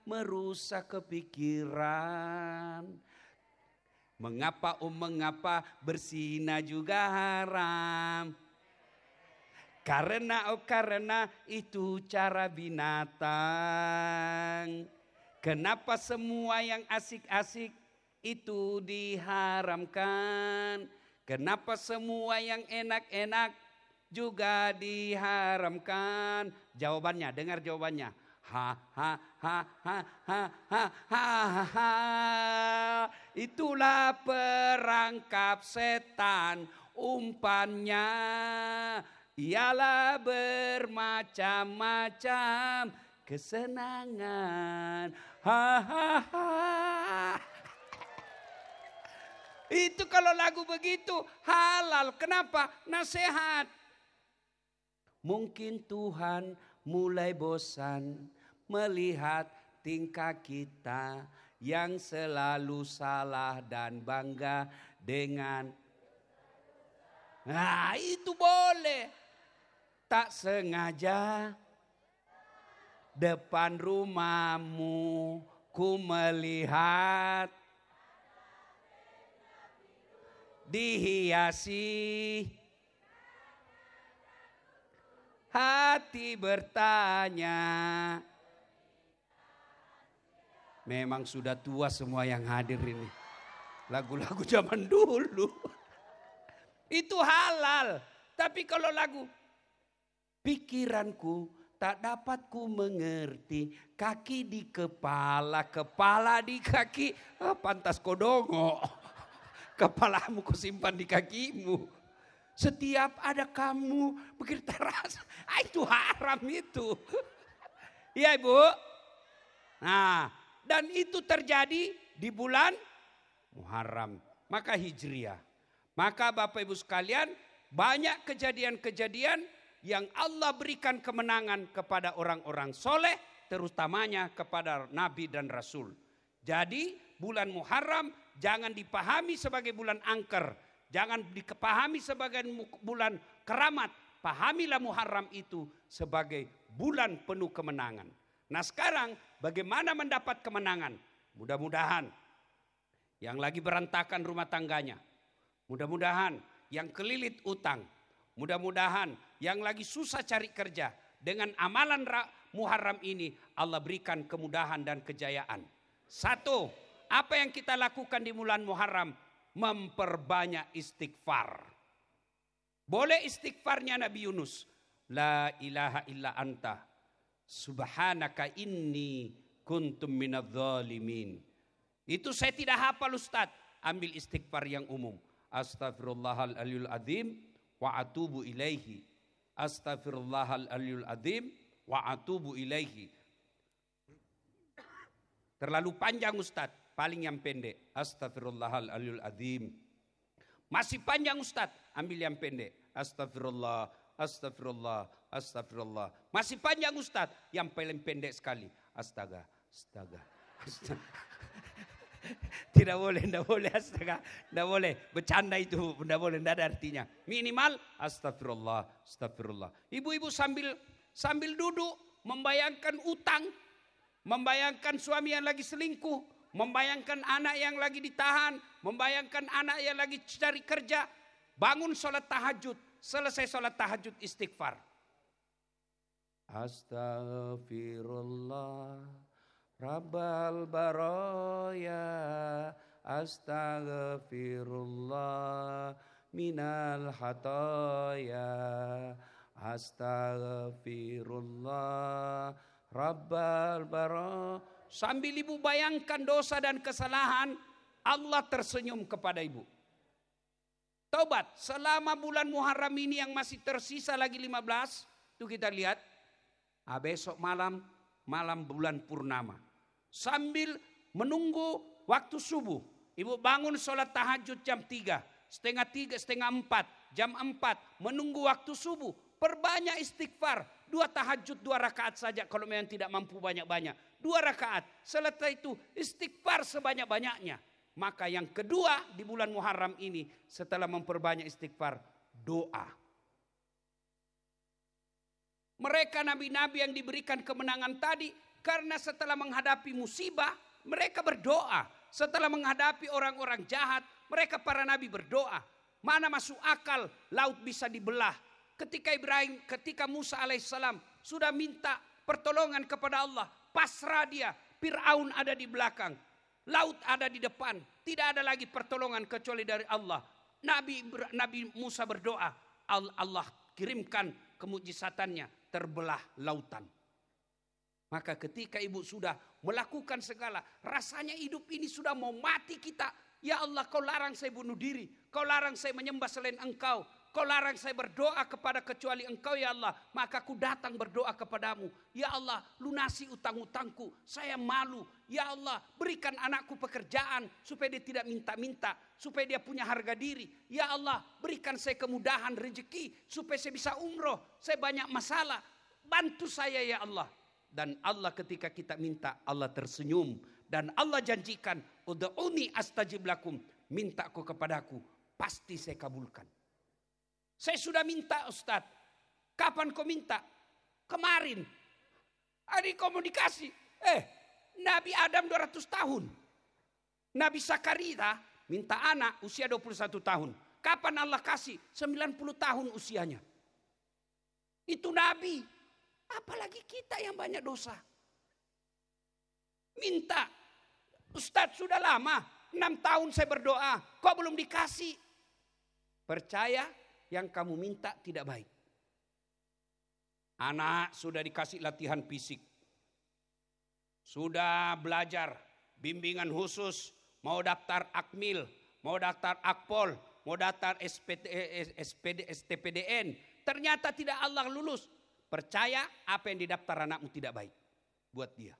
merusak kepikiran. Mengapa berzina juga haram? Karena itu cara binatang. Kenapa semua yang asik-asik itu diharamkan? Kenapa semua yang enak-enak juga diharamkan? Jawabannya, dengar jawabannya. Ha ha ha ha ha ha ha ha. Itulah perangkap setan, umpannya ialah bermacam-macam kesenangan. Ha ha ha. Itu kalau lagu begitu halal. Kenapa? Nasihat. Mungkin Tuhan mulai bosan melihat tingkah kita yang selalu salah dan bangga dengan. Nah, itu boleh. Tak sengaja depan rumahmu ku melihat dihiasi, hati bertanya. Memang sudah tua semua yang hadir ini. Lagu-lagu zaman dulu. Itu halal. Tapi kalau lagu, pikiranku tak dapat ku mengerti, kaki di kepala, kepala di kaki, pantas kodongo. Kepalamu kau simpan di kakimu. Setiap ada kamu begitu terasa. Itu haram itu. Iya Ibu. Nah, dan itu terjadi di bulan Muharram. Maka Hijriah. Maka Bapak Ibu sekalian, banyak kejadian-kejadian yang Allah berikan kemenangan kepada orang-orang soleh, terutamanya kepada Nabi dan Rasul. Jadi bulan Muharram jangan dipahami sebagai bulan angker. Jangan dipahami sebagai bulan keramat. Pahamilah Muharram itu sebagai bulan penuh kemenangan. Nah sekarang bagaimana mendapat kemenangan? Mudah-mudahan yang lagi berantakan rumah tangganya. Mudah-mudahan yang kelilit utang. Mudah-mudahan yang lagi susah cari kerja. Dengan amalan Muharram ini Allah berikan kemudahan dan kejayaan. Satu, apa yang kita lakukan di bulan Muharram? Memperbanyak istighfar. Boleh istighfarnya Nabi Yunus. La ilaha illa anta. Subhanaka inni kuntum minadh dhalimin. Itu saya tidak hafal Ustaz. Ambil istighfar yang umum. Astaghfirullahal aliyul azim wa atubu ilaihi. Astaghfirullahal aliyul azim wa atubu ilaihi. Terlalu panjang Ustaz, paling yang pendek. Astaghfirullahal aliyul azim. Masih panjang Ustaz, ambil yang pendek. Astagfirullah, astagfirullah, astagfirullah. Masih panjang Ustaz, yang paling pendek sekali. Astaga, astaga, astaga. Tidak boleh, tidak boleh astaga, tidak boleh. Bercanda itu, tidak boleh, tidak ada artinya. Minimal astagfirullah, astagfirullah. Ibu-ibu sambil duduk membayangkan utang, membayangkan suami yang lagi selingkuh, membayangkan anak yang lagi ditahan, membayangkan anak yang lagi cari kerja. Bangun sholat tahajud, selesai sholat tahajud istighfar. Astaghfirullah Rabbal baraya, astaghfirullah minal hataya, astaghfirullah Rabbal baraya. Sambil ibu bayangkan dosa dan kesalahan, Allah tersenyum kepada ibu. Taubat selama bulan Muharram ini yang masih tersisa lagi 15, itu kita lihat. Besok malam malam bulan purnama. Sambil menunggu waktu subuh. Ibu bangun sholat tahajud jam 3, setengah 3, setengah 4, jam 4. Menunggu waktu subuh. Perbanyak istighfar. 2 tahajud 2 rakaat saja kalau memang tidak mampu banyak-banyak. 2 rakaat. Setelah itu istighfar sebanyak-banyaknya. Maka yang kedua di bulan Muharram ini setelah memperbanyak istighfar, doa. Mereka nabi-nabi yang diberikan kemenangan tadi karena setelah menghadapi musibah mereka berdoa. Setelah menghadapi orang-orang jahat mereka para nabi berdoa. Mana masuk akal laut bisa dibelah. Ketika Musa alaihissalam sudah minta pertolongan kepada Allah, pasrah dia, Fir'aun ada di belakang, laut ada di depan, tidak ada lagi pertolongan kecuali dari Allah. Nabi Musa berdoa, Allah kirimkan kemujizatannya, terbelah lautan. Maka ketika ibu sudah melakukan segala, rasanya hidup ini sudah mau mati kita. Ya Allah, kau larang saya bunuh diri, kau larang saya menyembah selain engkau, kau larang saya berdoa kepada kecuali engkau ya Allah. Maka aku datang berdoa kepadamu. Ya Allah, lunasi utang-utangku. Saya malu. Ya Allah, berikan anakku pekerjaan supaya dia tidak minta-minta. Supaya dia punya harga diri. Ya Allah, berikan saya kemudahan rezeki supaya saya bisa umroh. Saya banyak masalah. Bantu saya ya Allah. Dan Allah ketika kita minta, Allah tersenyum. Dan Allah janjikan, ud'uni astajib lakum. Minta kau kepadaku, pasti saya kabulkan. Saya sudah minta Ustadz. Kapan kau minta? Kemarin. Ada komunikasi. Nabi Adam 200 tahun. Nabi Zakaria minta anak usia 21 tahun. Kapan Allah kasih? 90 tahun usianya. Itu Nabi. Apalagi kita yang banyak dosa. Minta. Ustadz sudah lama. 6 tahun saya berdoa. Kok belum dikasih? Percaya yang kamu minta tidak baik. Anak sudah dikasih latihan fisik. Sudah belajar bimbingan khusus. Mau daftar Akmil. Mau daftar Akpol. Mau daftar STPDN. Ternyata tidak Allah lulus. Percaya apa yang didaftar anakmu tidak baik. Buat dia.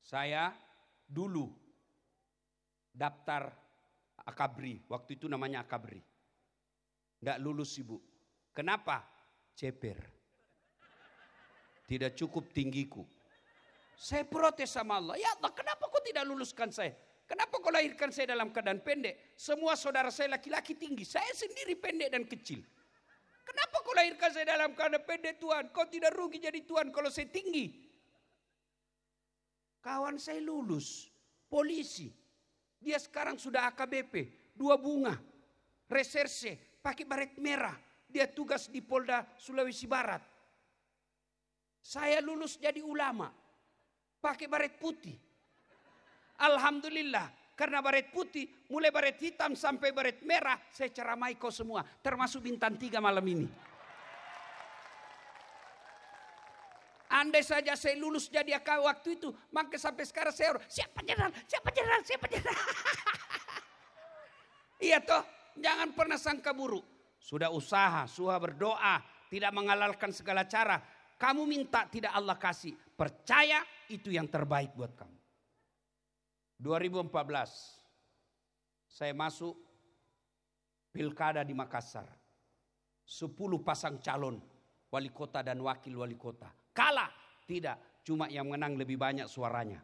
Saya dulu daftar Akabri, waktu itu namanya Akabri. Tidak lulus ibu. Kenapa? Ceper. Tidak cukup tinggiku. Saya protes sama Allah. Ya Allah, kenapa kau tidak luluskan saya? Kenapa kau lahirkan saya dalam keadaan pendek? Semua saudara saya laki-laki tinggi. Saya sendiri pendek dan kecil. Kenapa kau lahirkan saya dalam keadaan pendek Tuhan? Kau tidak rugi jadi Tuhan kalau saya tinggi. Kawan saya lulus, polisi. Dia sekarang sudah AKBP, 2 bunga, reserse, pakai baret merah. Dia tugas di Polda Sulawesi Barat. Saya lulus jadi ulama, pakai baret putih. Alhamdulillah, karena baret putih, mulai baret hitam sampai baret merah, saya ceramai kau semua, termasuk bintang 3 malam ini. Andai saja saya lulus jadi AK waktu itu, maka sampai sekarang saya siapa jenderal. Iya toh, jangan pernah sangka buruk. Sudah usaha, sudah berdoa, tidak menghalalkan segala cara. Kamu minta tidak Allah kasih, percaya itu yang terbaik buat kamu. 2014, saya masuk pilkada di Makassar. 10 pasang calon wali kota dan wakil wali kota. Kalah, tidak, cuma yang menang lebih banyak suaranya.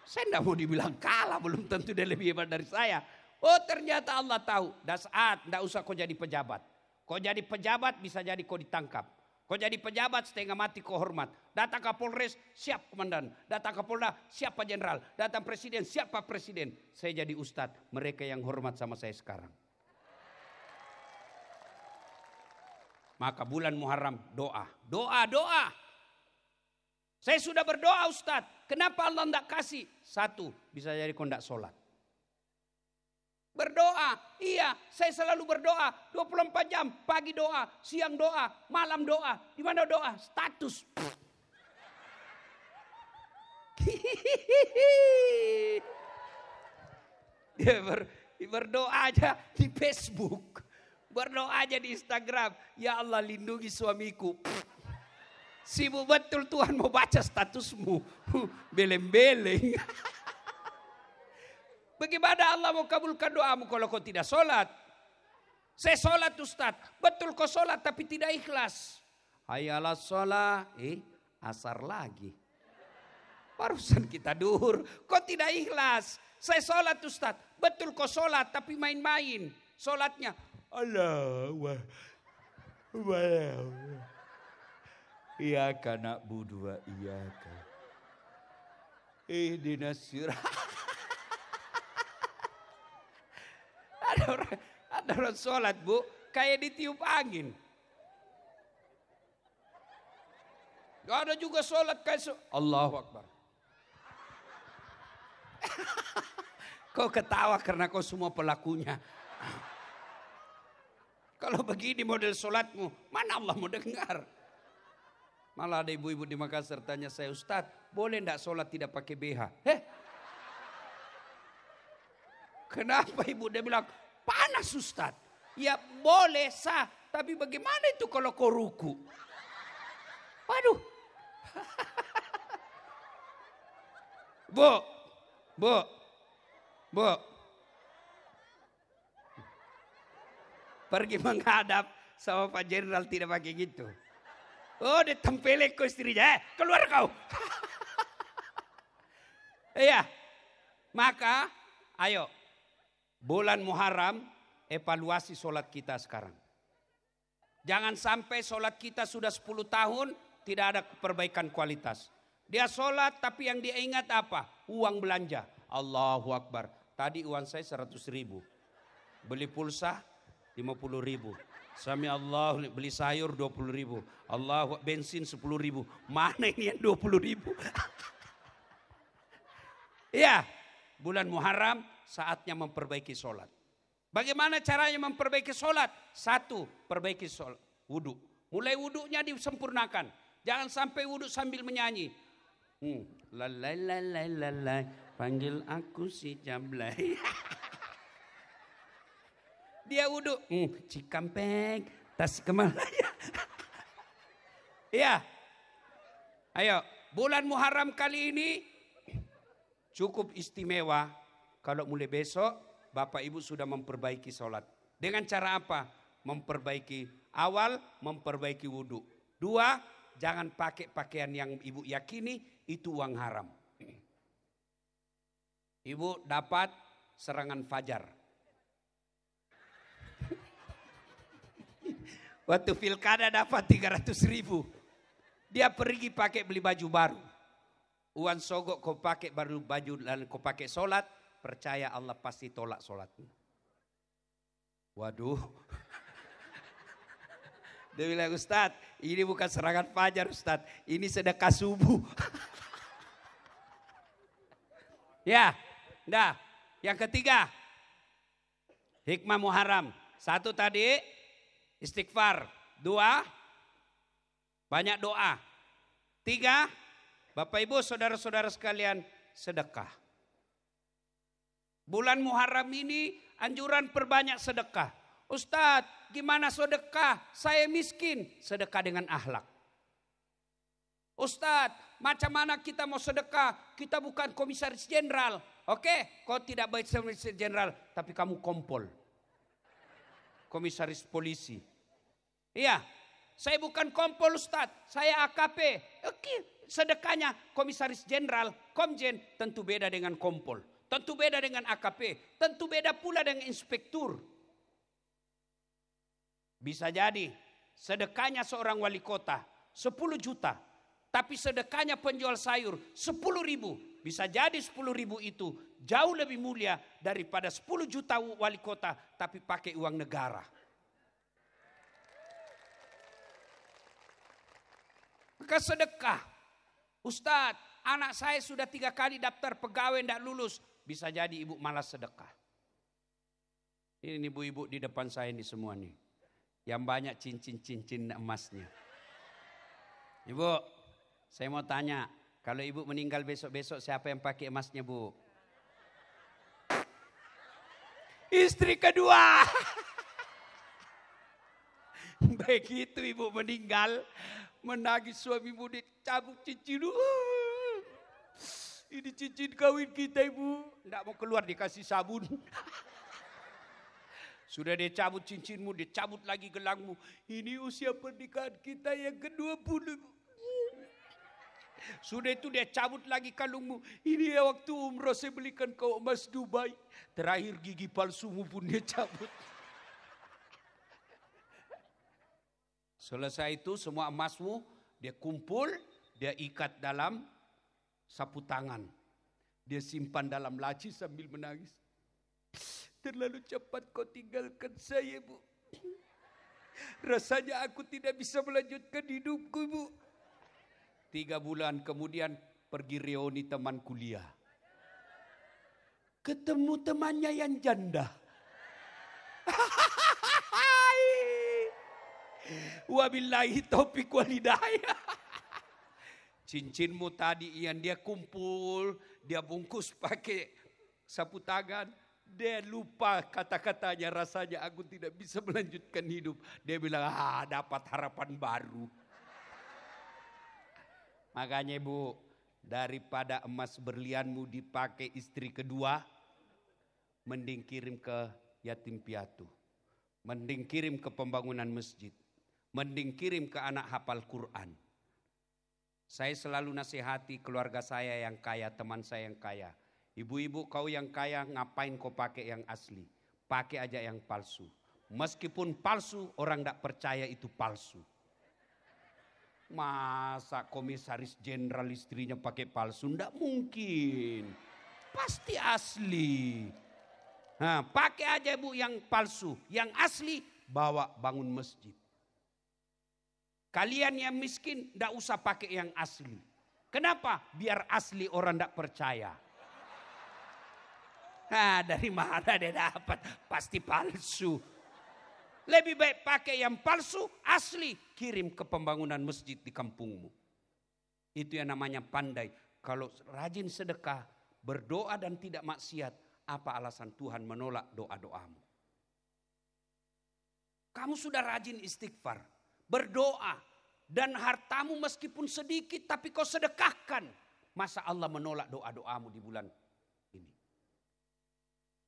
Saya tidak mau dibilang kalah, belum tentu dia lebih hebat dari saya. Oh ternyata Allah tahu, dasar, tidak usah kau jadi pejabat. Kau jadi pejabat bisa jadi kau ditangkap. Kau jadi pejabat setengah mati kau hormat. Datang ke Polres, siap komandan. Datang ke Polda, siapa jenderal. Datang presiden, siapa presiden. Saya jadi ustadz, mereka yang hormat sama saya sekarang. Maka bulan Muharram doa. Saya sudah berdoa Ustadz. Kenapa Allah tidak kasih? 1, bisa jadi kau tidak sholat. Berdoa. Iya, saya selalu berdoa. 24 jam. Pagi doa, siang doa, malam doa. Di mana doa? Status. Dia berdoa aja di Facebook. Berdoa aja di Instagram. Ya Allah lindungi suamiku. Sibuk betul Tuhan mau baca statusmu. Beleng-beleng. Bagaimana Allah mau kabulkan doamu kalau kau tidak sholat? Saya sholat Ustaz. Betul kau sholat tapi tidak ikhlas. Hayalah sholat. Asar lagi. Barusan kita duhur. Kau tidak ikhlas. Saya sholat Ustaz. Betul kau sholat tapi main-main. Sholatnya. Allah. Iyaka na'budu wa iyaka. Ihdinas sirat. Ada orang sholat bu, kayak ditiup angin. Gak ada juga sholat kayak Allahu Akbar. Kau ketawa karena kau semua pelakunya. Kalau begini model sholatmu, mana Allah mau dengar? Malah ada ibu-ibu di Makassar tanya saya, Ustadz, boleh enggak sholat tidak pakai BH? Kenapa ibu? Dia bilang, panas Ustadz. Ya boleh sah, tapi bagaimana itu kalau kau ruku? Waduh. Bu. Pergi menghadap sama Pak Jenderal tidak pakai gitu. Oh, ditempelin ke istrinya. Keluar kau. Iya. Maka, ayo. Bulan Muharram, evaluasi sholat kita sekarang. Jangan sampai sholat kita sudah 10 tahun, tidak ada perbaikan kualitas. Dia sholat, tapi yang dia ingat apa? Uang belanja. Allahu Akbar. Tadi uang saya 100.000. Beli pulsa 50.000. Sami Allah, beli sayur 20.000. Allah, bensin 10.000. Mana ini yang 20.000? Ya, bulan Muharram saatnya memperbaiki sholat. Bagaimana caranya memperbaiki sholat? 1, perbaiki sholat, wudhu. Mulai wudhunya disempurnakan. Jangan sampai wudhu sambil menyanyi. Lalai, panggil aku si Jablay. Dia wudhu, Cikampek, Tasikmalaya. Ya, ayo, bulan Muharram kali ini cukup istimewa. Kalau mulai besok, Bapak Ibu sudah memperbaiki sholat. Dengan cara apa? Memperbaiki awal, memperbaiki wudhu. 2, jangan pakai pakaian yang Ibu yakini itu uang haram. Ibu dapat serangan fajar. Waktu pilkada dapat 300.000. Dia pergi pakai beli baju baru. Uang sogok kau pakai baru baju dan kau pakai sholat. Percaya Allah pasti tolak sholatmu. Waduh. Dia bilang, Ustadz, ini bukan serangan fajar Ustadz. Ini sedekah subuh. Ya, dah. Yang ketiga, hikmah Muharram. 1 tadi, istighfar. 2, banyak doa. 3, Bapak Ibu saudara-saudara sekalian, sedekah. Bulan Muharram ini anjuran perbanyak sedekah. Ustadz, gimana sedekah? Saya miskin. Sedekah dengan akhlak. Ustadz, macam mana kita mau sedekah? Kita bukan komisaris jenderal. Oke, kau tidak baik komisaris jenderal, tapi kamu kompol. Komisaris polisi. Iya, saya bukan kompol Ustadz, saya AKP. Oke, sedekahnya komisaris jenderal, komjen, tentu beda dengan kompol. Tentu beda dengan AKP, tentu beda pula dengan inspektur. Bisa jadi sedekahnya seorang wali kota 10 juta. Tapi sedekahnya penjual sayur 10.000. Bisa jadi 10.000 itu jauh lebih mulia daripada 10 juta wali kota tapi pakai uang negara. Maka sedekah. Ustadz, anak saya sudah 3 kali daftar pegawai tidak lulus. Bisa jadi ibu malas sedekah. Ini ibu-ibu di depan saya ini semua nih. Yang banyak cincin-cincin emasnya. Ibu, saya mau tanya. Kalau ibu meninggal besok-besok siapa yang pakai emasnya bu? Istri kedua. Begitu ibu meninggal. Menangis suamimu, dicabut cincin. Ini cincin kawin kita, ibu. Tidak mau keluar, dikasih sabun. Sudah dicabut cincinmu, dicabut lagi gelangmu. Ini usia pernikahan kita yang ke-20. Sudah itu dia cabut lagi kalungmu. Ini ya waktu umroh saya belikan kau emas Dubai. Terakhir gigi palsumu pun dia cabut. Selesai itu semua emasmu dia kumpul, dia ikat dalam sapu tangan. Dia simpan dalam laci sambil menangis. Terlalu cepat kau tinggalkan saya, Bu. Rasanya aku tidak bisa melanjutkan hidupku, Bu. 3 bulan kemudian pergi reuni teman kuliah. Ketemu temannya yang janda. Wabillahi taufiq wal hidayah. Cincinmu tadi yang dia kumpul, dia bungkus pakai sapu tangan. Dia lupa kata-katanya, rasanya aku tidak bisa melanjutkan hidup. Dia bilang, dapat harapan baru. Makanya ibu, daripada emas berlianmu dipakai istri kedua, mending kirim ke yatim piatu. Mending kirim ke pembangunan masjid. Mending kirim ke anak hafal Quran. Saya selalu nasihati keluarga saya yang kaya, teman saya yang kaya. Ibu-ibu kau yang kaya ngapain kau pakai yang asli? Pakai aja yang palsu. Meskipun palsu orang tidak percaya itu palsu. Masa komisaris jenderal istrinya pakai palsu? Tidak mungkin. Pasti asli. Nah, pakai aja bu yang palsu. Yang asli bawa bangun masjid. Kalian yang miskin tidak usah pakai yang asli. Kenapa? Biar asli orang tidak percaya. Nah, dari mana dia dapat? Pasti palsu. Lebih baik pakai yang palsu, asli. Kirim ke pembangunan masjid di kampungmu. Itu yang namanya pandai. Kalau rajin sedekah, berdoa dan tidak maksiat, apa alasan Tuhan menolak doa-doamu? Kamu sudah rajin istighfar, berdoa, dan hartamu meskipun sedikit tapi kau sedekahkan. Masa Allah menolak doa-doamu di bulan ini?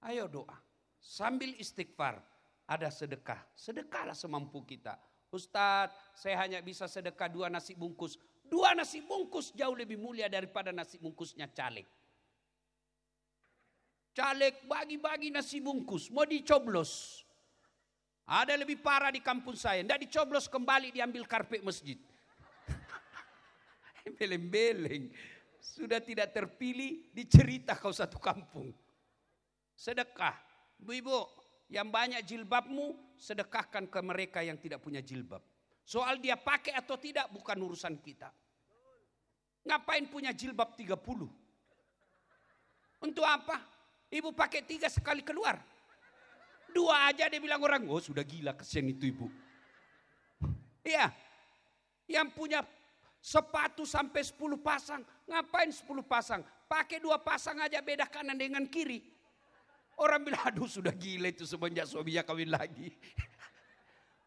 Ayo doa, sambil istighfar, ada sedekah. Sedekahlah semampu kita. Ustadz, saya hanya bisa sedekah 2 nasi bungkus. 2 nasi bungkus jauh lebih mulia daripada nasi bungkusnya caleg. Caleg bagi-bagi nasi bungkus, mau dicoblos. Ada lebih parah di kampung saya, tidak dicoblos kembali diambil karpet masjid. Beleng-beleng, sudah tidak terpilih dicerita kau satu kampung. Sedekah, ibu-ibu yang banyak jilbabmu, sedekahkan ke mereka yang tidak punya jilbab. Soal dia pakai atau tidak bukan urusan kita. Ngapain punya jilbab 30? Untuk apa? Ibu pakai 3 sekali keluar. 2 aja dia bilang orang, oh sudah gila kesian itu ibu. Iya, yang punya sepatu sampai 10 pasang, ngapain 10 pasang? Pakai 2 pasang aja beda kanan dengan kiri. Orang bilang, aduh sudah gila itu semenjak suaminya kawin lagi.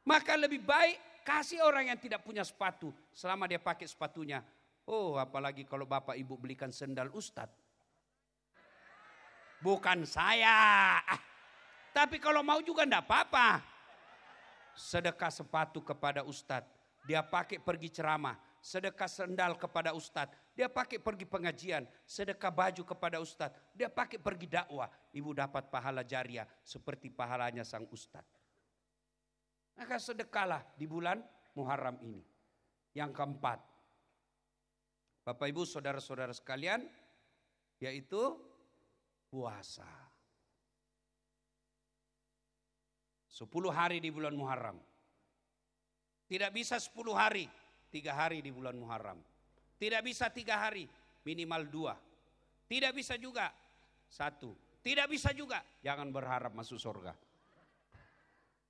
Maka lebih baik kasih orang yang tidak punya sepatu. Selama dia pakai sepatunya. Oh apalagi kalau bapak ibu belikan sendal ustadz. Bukan saya. Tapi kalau mau juga enggak apa-apa. Sedekah sepatu kepada ustadz. Dia pakai pergi ceramah. Sedekah sendal kepada ustadz. Dia pakai pergi pengajian. Sedekah baju kepada ustadz. Dia pakai pergi dakwah. Ibu dapat pahala jariah seperti pahalanya sang ustadz. Maka sedekahlah di bulan Muharram ini. Yang keempat. Bapak ibu saudara-saudara sekalian. Yaitu puasa. 10 hari di bulan Muharram. Tidak bisa 10 hari. 3 hari di bulan Muharram. Tidak bisa 3 hari, minimal 2. Tidak bisa juga 1. Tidak bisa juga, jangan berharap masuk surga.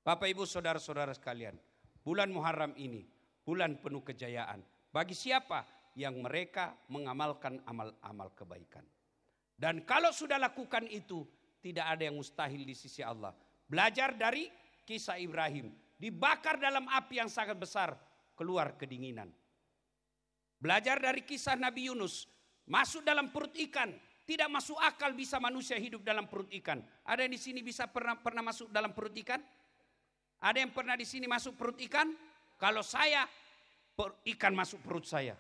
Bapak ibu saudara-saudara sekalian, bulan Muharram ini, bulan penuh kejayaan. Bagi siapa yang mereka mengamalkan amal-amal kebaikan. Dan kalau sudah lakukan itu, tidak ada yang mustahil di sisi Allah. Belajar dari kisah Ibrahim, dibakar dalam api yang sangat besar, keluar kedinginan. Belajar dari kisah Nabi Yunus. Masuk dalam perut ikan. Tidak masuk akal bisa manusia hidup dalam perut ikan. Ada yang di sini bisa pernah masuk dalam perut ikan? Ada yang pernah di sini masuk perut ikan? Kalau saya, ikan masuk perut saya.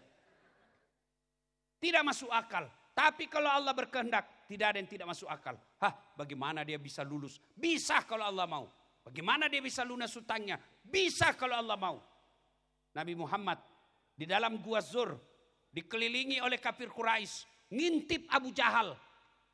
Tidak masuk akal. Tapi kalau Allah berkehendak, tidak ada yang tidak masuk akal. Bagaimana dia bisa lulus? Bisa kalau Allah mau. Bagaimana dia bisa lunas hutangnya? Bisa kalau Allah mau. Nabi Muhammad di dalam Gua Zur dikelilingi oleh kafir Quraisy, ngintip Abu Jahal,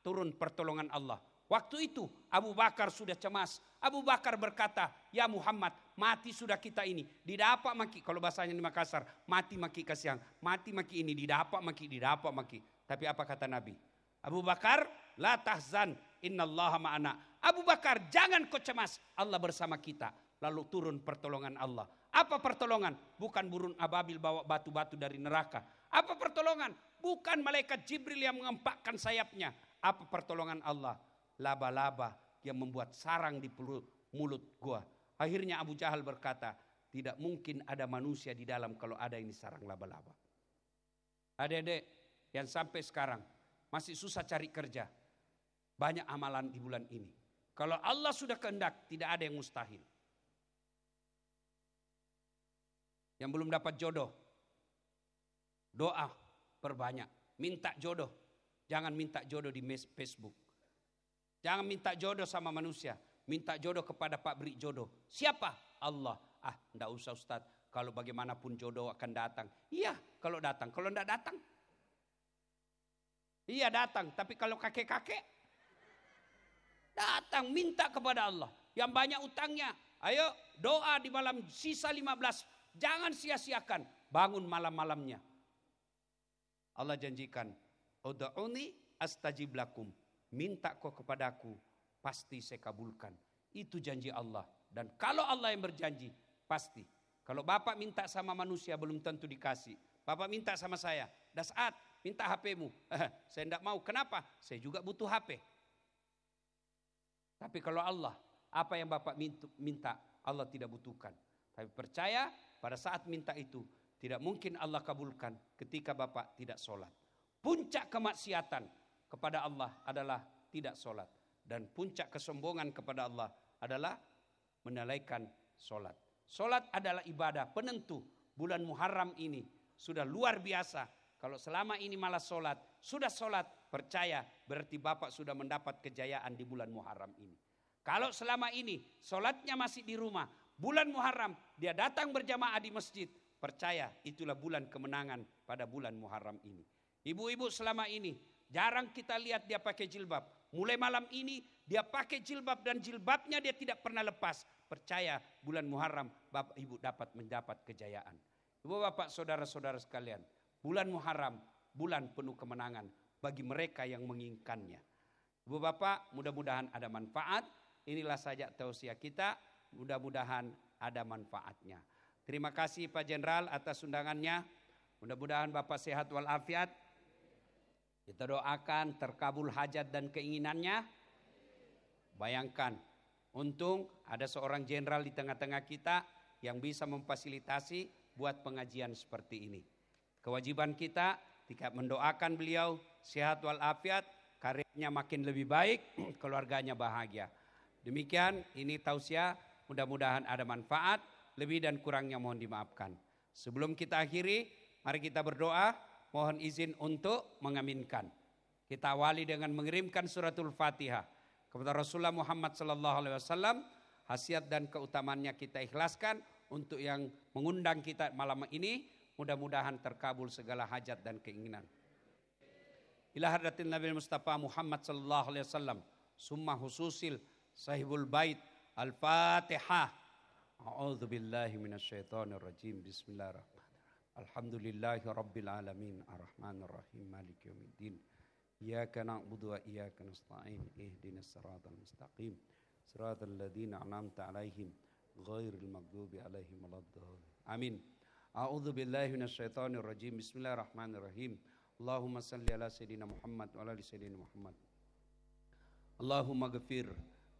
turun pertolongan Allah. Waktu itu Abu Bakar sudah cemas. Abu Bakar berkata, ya Muhammad, mati sudah kita ini. Didapak maki, kalau bahasanya di Makassar, mati maki kasihan. Mati maki ini, didapak maki. Tapi apa kata Nabi? Abu Bakar, la tahzan, innallaha ma'ana. Abu Bakar, jangan kau cemas, Allah bersama kita. Lalu turun pertolongan Allah. Apa pertolongan? Bukan burung ababil bawa batu-batu dari neraka. Apa pertolongan? Bukan malaikat Jibril yang mengempakkan sayapnya. Apa pertolongan Allah? Laba-laba yang membuat sarang di mulut gua. Akhirnya Abu Jahal berkata, tidak mungkin ada manusia di dalam kalau ada ini sarang laba-laba. Adik-adik yang sampai sekarang masih susah cari kerja. Banyak amalan di bulan ini. Kalau Allah sudah kehendak, tidak ada yang mustahil. Yang belum dapat jodoh, doa perbanyak. Minta jodoh. Jangan minta jodoh di Facebook. Jangan minta jodoh sama manusia. Minta jodoh kepada Pak Beri jodoh. Siapa? Allah. Enggak usah Ustaz. Kalau bagaimanapun jodoh akan datang. Iya kalau datang. Kalau enggak datang. Iya datang. Tapi kalau kakek-kakek. Datang minta kepada Allah. Yang banyak utangnya. Ayo doa di malam sisa 15. Jangan sia-siakan, bangun malam-malamnya. Allah janjikan, ud'uni astajib lakum. Minta kau kepadaku, pasti saya kabulkan. Itu janji Allah. Dan kalau Allah yang berjanji, pasti. Kalau Bapak minta sama manusia belum tentu dikasih. Bapak minta sama saya, Dasat, minta HP-mu. Saya tidak mau, kenapa? Saya juga butuh HP. Tapi kalau Allah, apa yang Bapak minta, Allah tidak butuhkan. Tapi percaya, pada saat minta itu, tidak mungkin Allah kabulkan ketika Bapak tidak sholat. Puncak kemaksiatan kepada Allah adalah tidak sholat. Dan puncak kesombongan kepada Allah adalah menalaikan sholat. Sholat adalah ibadah penentu. Bulan Muharram ini sudah luar biasa. Kalau selama ini malas sholat, sudah sholat, percaya berarti Bapak sudah mendapat kejayaan di bulan Muharram ini. Kalau selama ini sholatnya masih di rumah, bulan Muharram, dia datang berjamaah di masjid. Percaya, itulah bulan kemenangan pada bulan Muharram ini. Ibu-ibu selama ini, jarang kita lihat dia pakai jilbab. Mulai malam ini, dia pakai jilbab dan jilbabnya dia tidak pernah lepas. Percaya, bulan Muharram, Bapak Ibu dapat mendapat kejayaan. Ibu Bapak, saudara-saudara sekalian, bulan Muharram, bulan penuh kemenangan bagi mereka yang menginginkannya. Ibu Bapak, mudah-mudahan ada manfaat. Inilah saja tausiah kita. Mudah-mudahan ada manfaatnya. Terima kasih Pak Jenderal atas undangannya. Mudah-mudahan Bapak sehat walafiat. Kita doakan terkabul hajat dan keinginannya. Bayangkan, untung ada seorang jenderal di tengah-tengah kita yang bisa memfasilitasi buat pengajian seperti ini. Kewajiban kita jika mendoakan beliau sehat walafiat, karirnya makin lebih baik, keluarganya bahagia. Demikian ini tausiah. Mudah-mudahan ada manfaat, lebih dan kurangnya mohon dimaafkan. Sebelum kita akhiri, mari kita berdoa, mohon izin untuk mengaminkan. Kita awali dengan mengirimkan suratul Fatihah kepada Rasulullah Muhammad SAW. Khasiat dan keutamaannya kita ikhlaskan untuk yang mengundang kita malam ini. Mudah-mudahan terkabul segala hajat dan keinginan. Ila hadratin Nabi Mustafa Muhammad SAW. Summa hususil sahibul bait. Al-Fatihah. A'udzu billahi minasyaitonir rajim. Bismillahirrahmanirrahim. Alhamdulillahi rabbil alamin. Arrahmanir rahim. Maliki yaumiddin. Iyyaka na'budu wa iyyaka nasta'in. Ihdinas siratal mustaqim. Siratal ladzina an'amta 'alaihim ghairil maghdubi 'alaihim waladdallin. Amin. A'udzu billahi minasyaitonir rajim. Bismillahirrahmanirrahim. Allahumma salli ala sayyidina Muhammad wa ala ali sayyidina Muhammad. Allahumma ghfir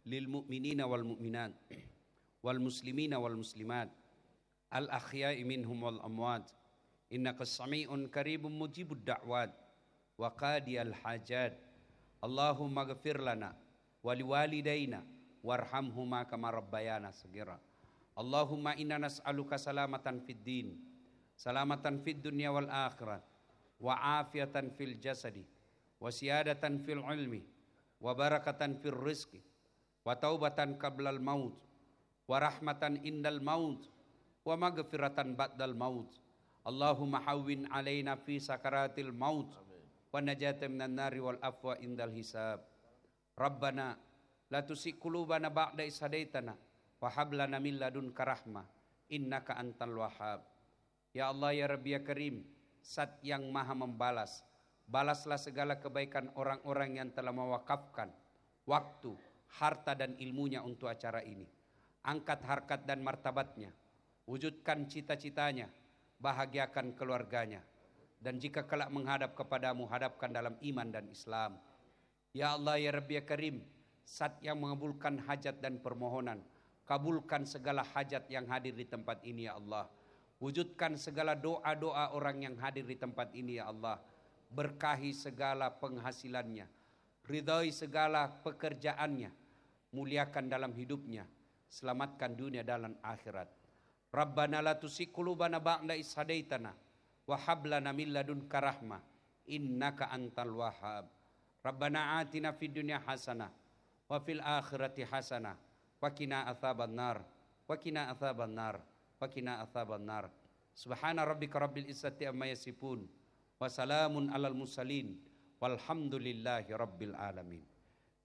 lil mu'minina wal mu'minat wal muslimina wal muslimat al ahya'i minhum wal amwat innaka sami'un qaribun mujibud da'wat wa qadiyal hajat. Allahumma ghfir lana wa liwalidayna warhamhuma kama rabbayana saghira. Allahumma inna nas'aluka salamatan fid din, salamatan fid dunya wal akhirat, wa afiatan fil jasadi, wa siyadatan fil ilmi, wa barakatan fil rizqi, wa taubatan qablal maut, wa rahmatan indal maut, wa maghfiratan ba'dal maut. Allahumma hawwin alaina fi sakaratil maut, wa najatan minan nari wal afwa indal hisab. Rabbana la tusik qulubana ba'da is hadaitana wa hab lana min ladunka rahmah innaka antal wahhab. Ya Allah ya Rabbi ya Karim, Zat yang maha membalas, balaslah segala kebaikan orang-orang yang telah mewakafkan waktu, harta dan ilmunya untuk acara ini. Angkat harkat dan martabatnya, wujudkan cita-citanya, bahagiakan keluarganya, dan jika kelak menghadap kepadamu, hadapkan dalam iman dan Islam. Ya Allah ya Rabbi ya Karim, Zat yang mengabulkan hajat dan permohonan, kabulkan segala hajat yang hadir di tempat ini ya Allah. Wujudkan segala doa-doa orang yang hadir di tempat ini ya Allah. Berkahi segala penghasilannya, ridhai segala pekerjaannya, muliakan dalam hidupnya, selamatkan dunia dan akhirat. Rabbana la tusik qulubana ba'da is hadaitana wa hab lana min ladunka rahmah innaka antal wahhab. Rabbana atina fid dunya hasanah wa fil akhirati hasanah wa qina adzabannar wa qina adzabannar wa qina adzabannar. Subhana rabbika rabbil izzati amma yasifun wa salamun alal mursalin walhamdulillahi rabbil alamin.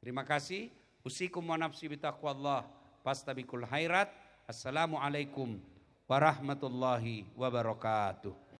Terima kasih. Usikum wa nafsi bitaqwallah fastabiqul khairat. Assalamualaikum warahmatullahi wabarakatuh.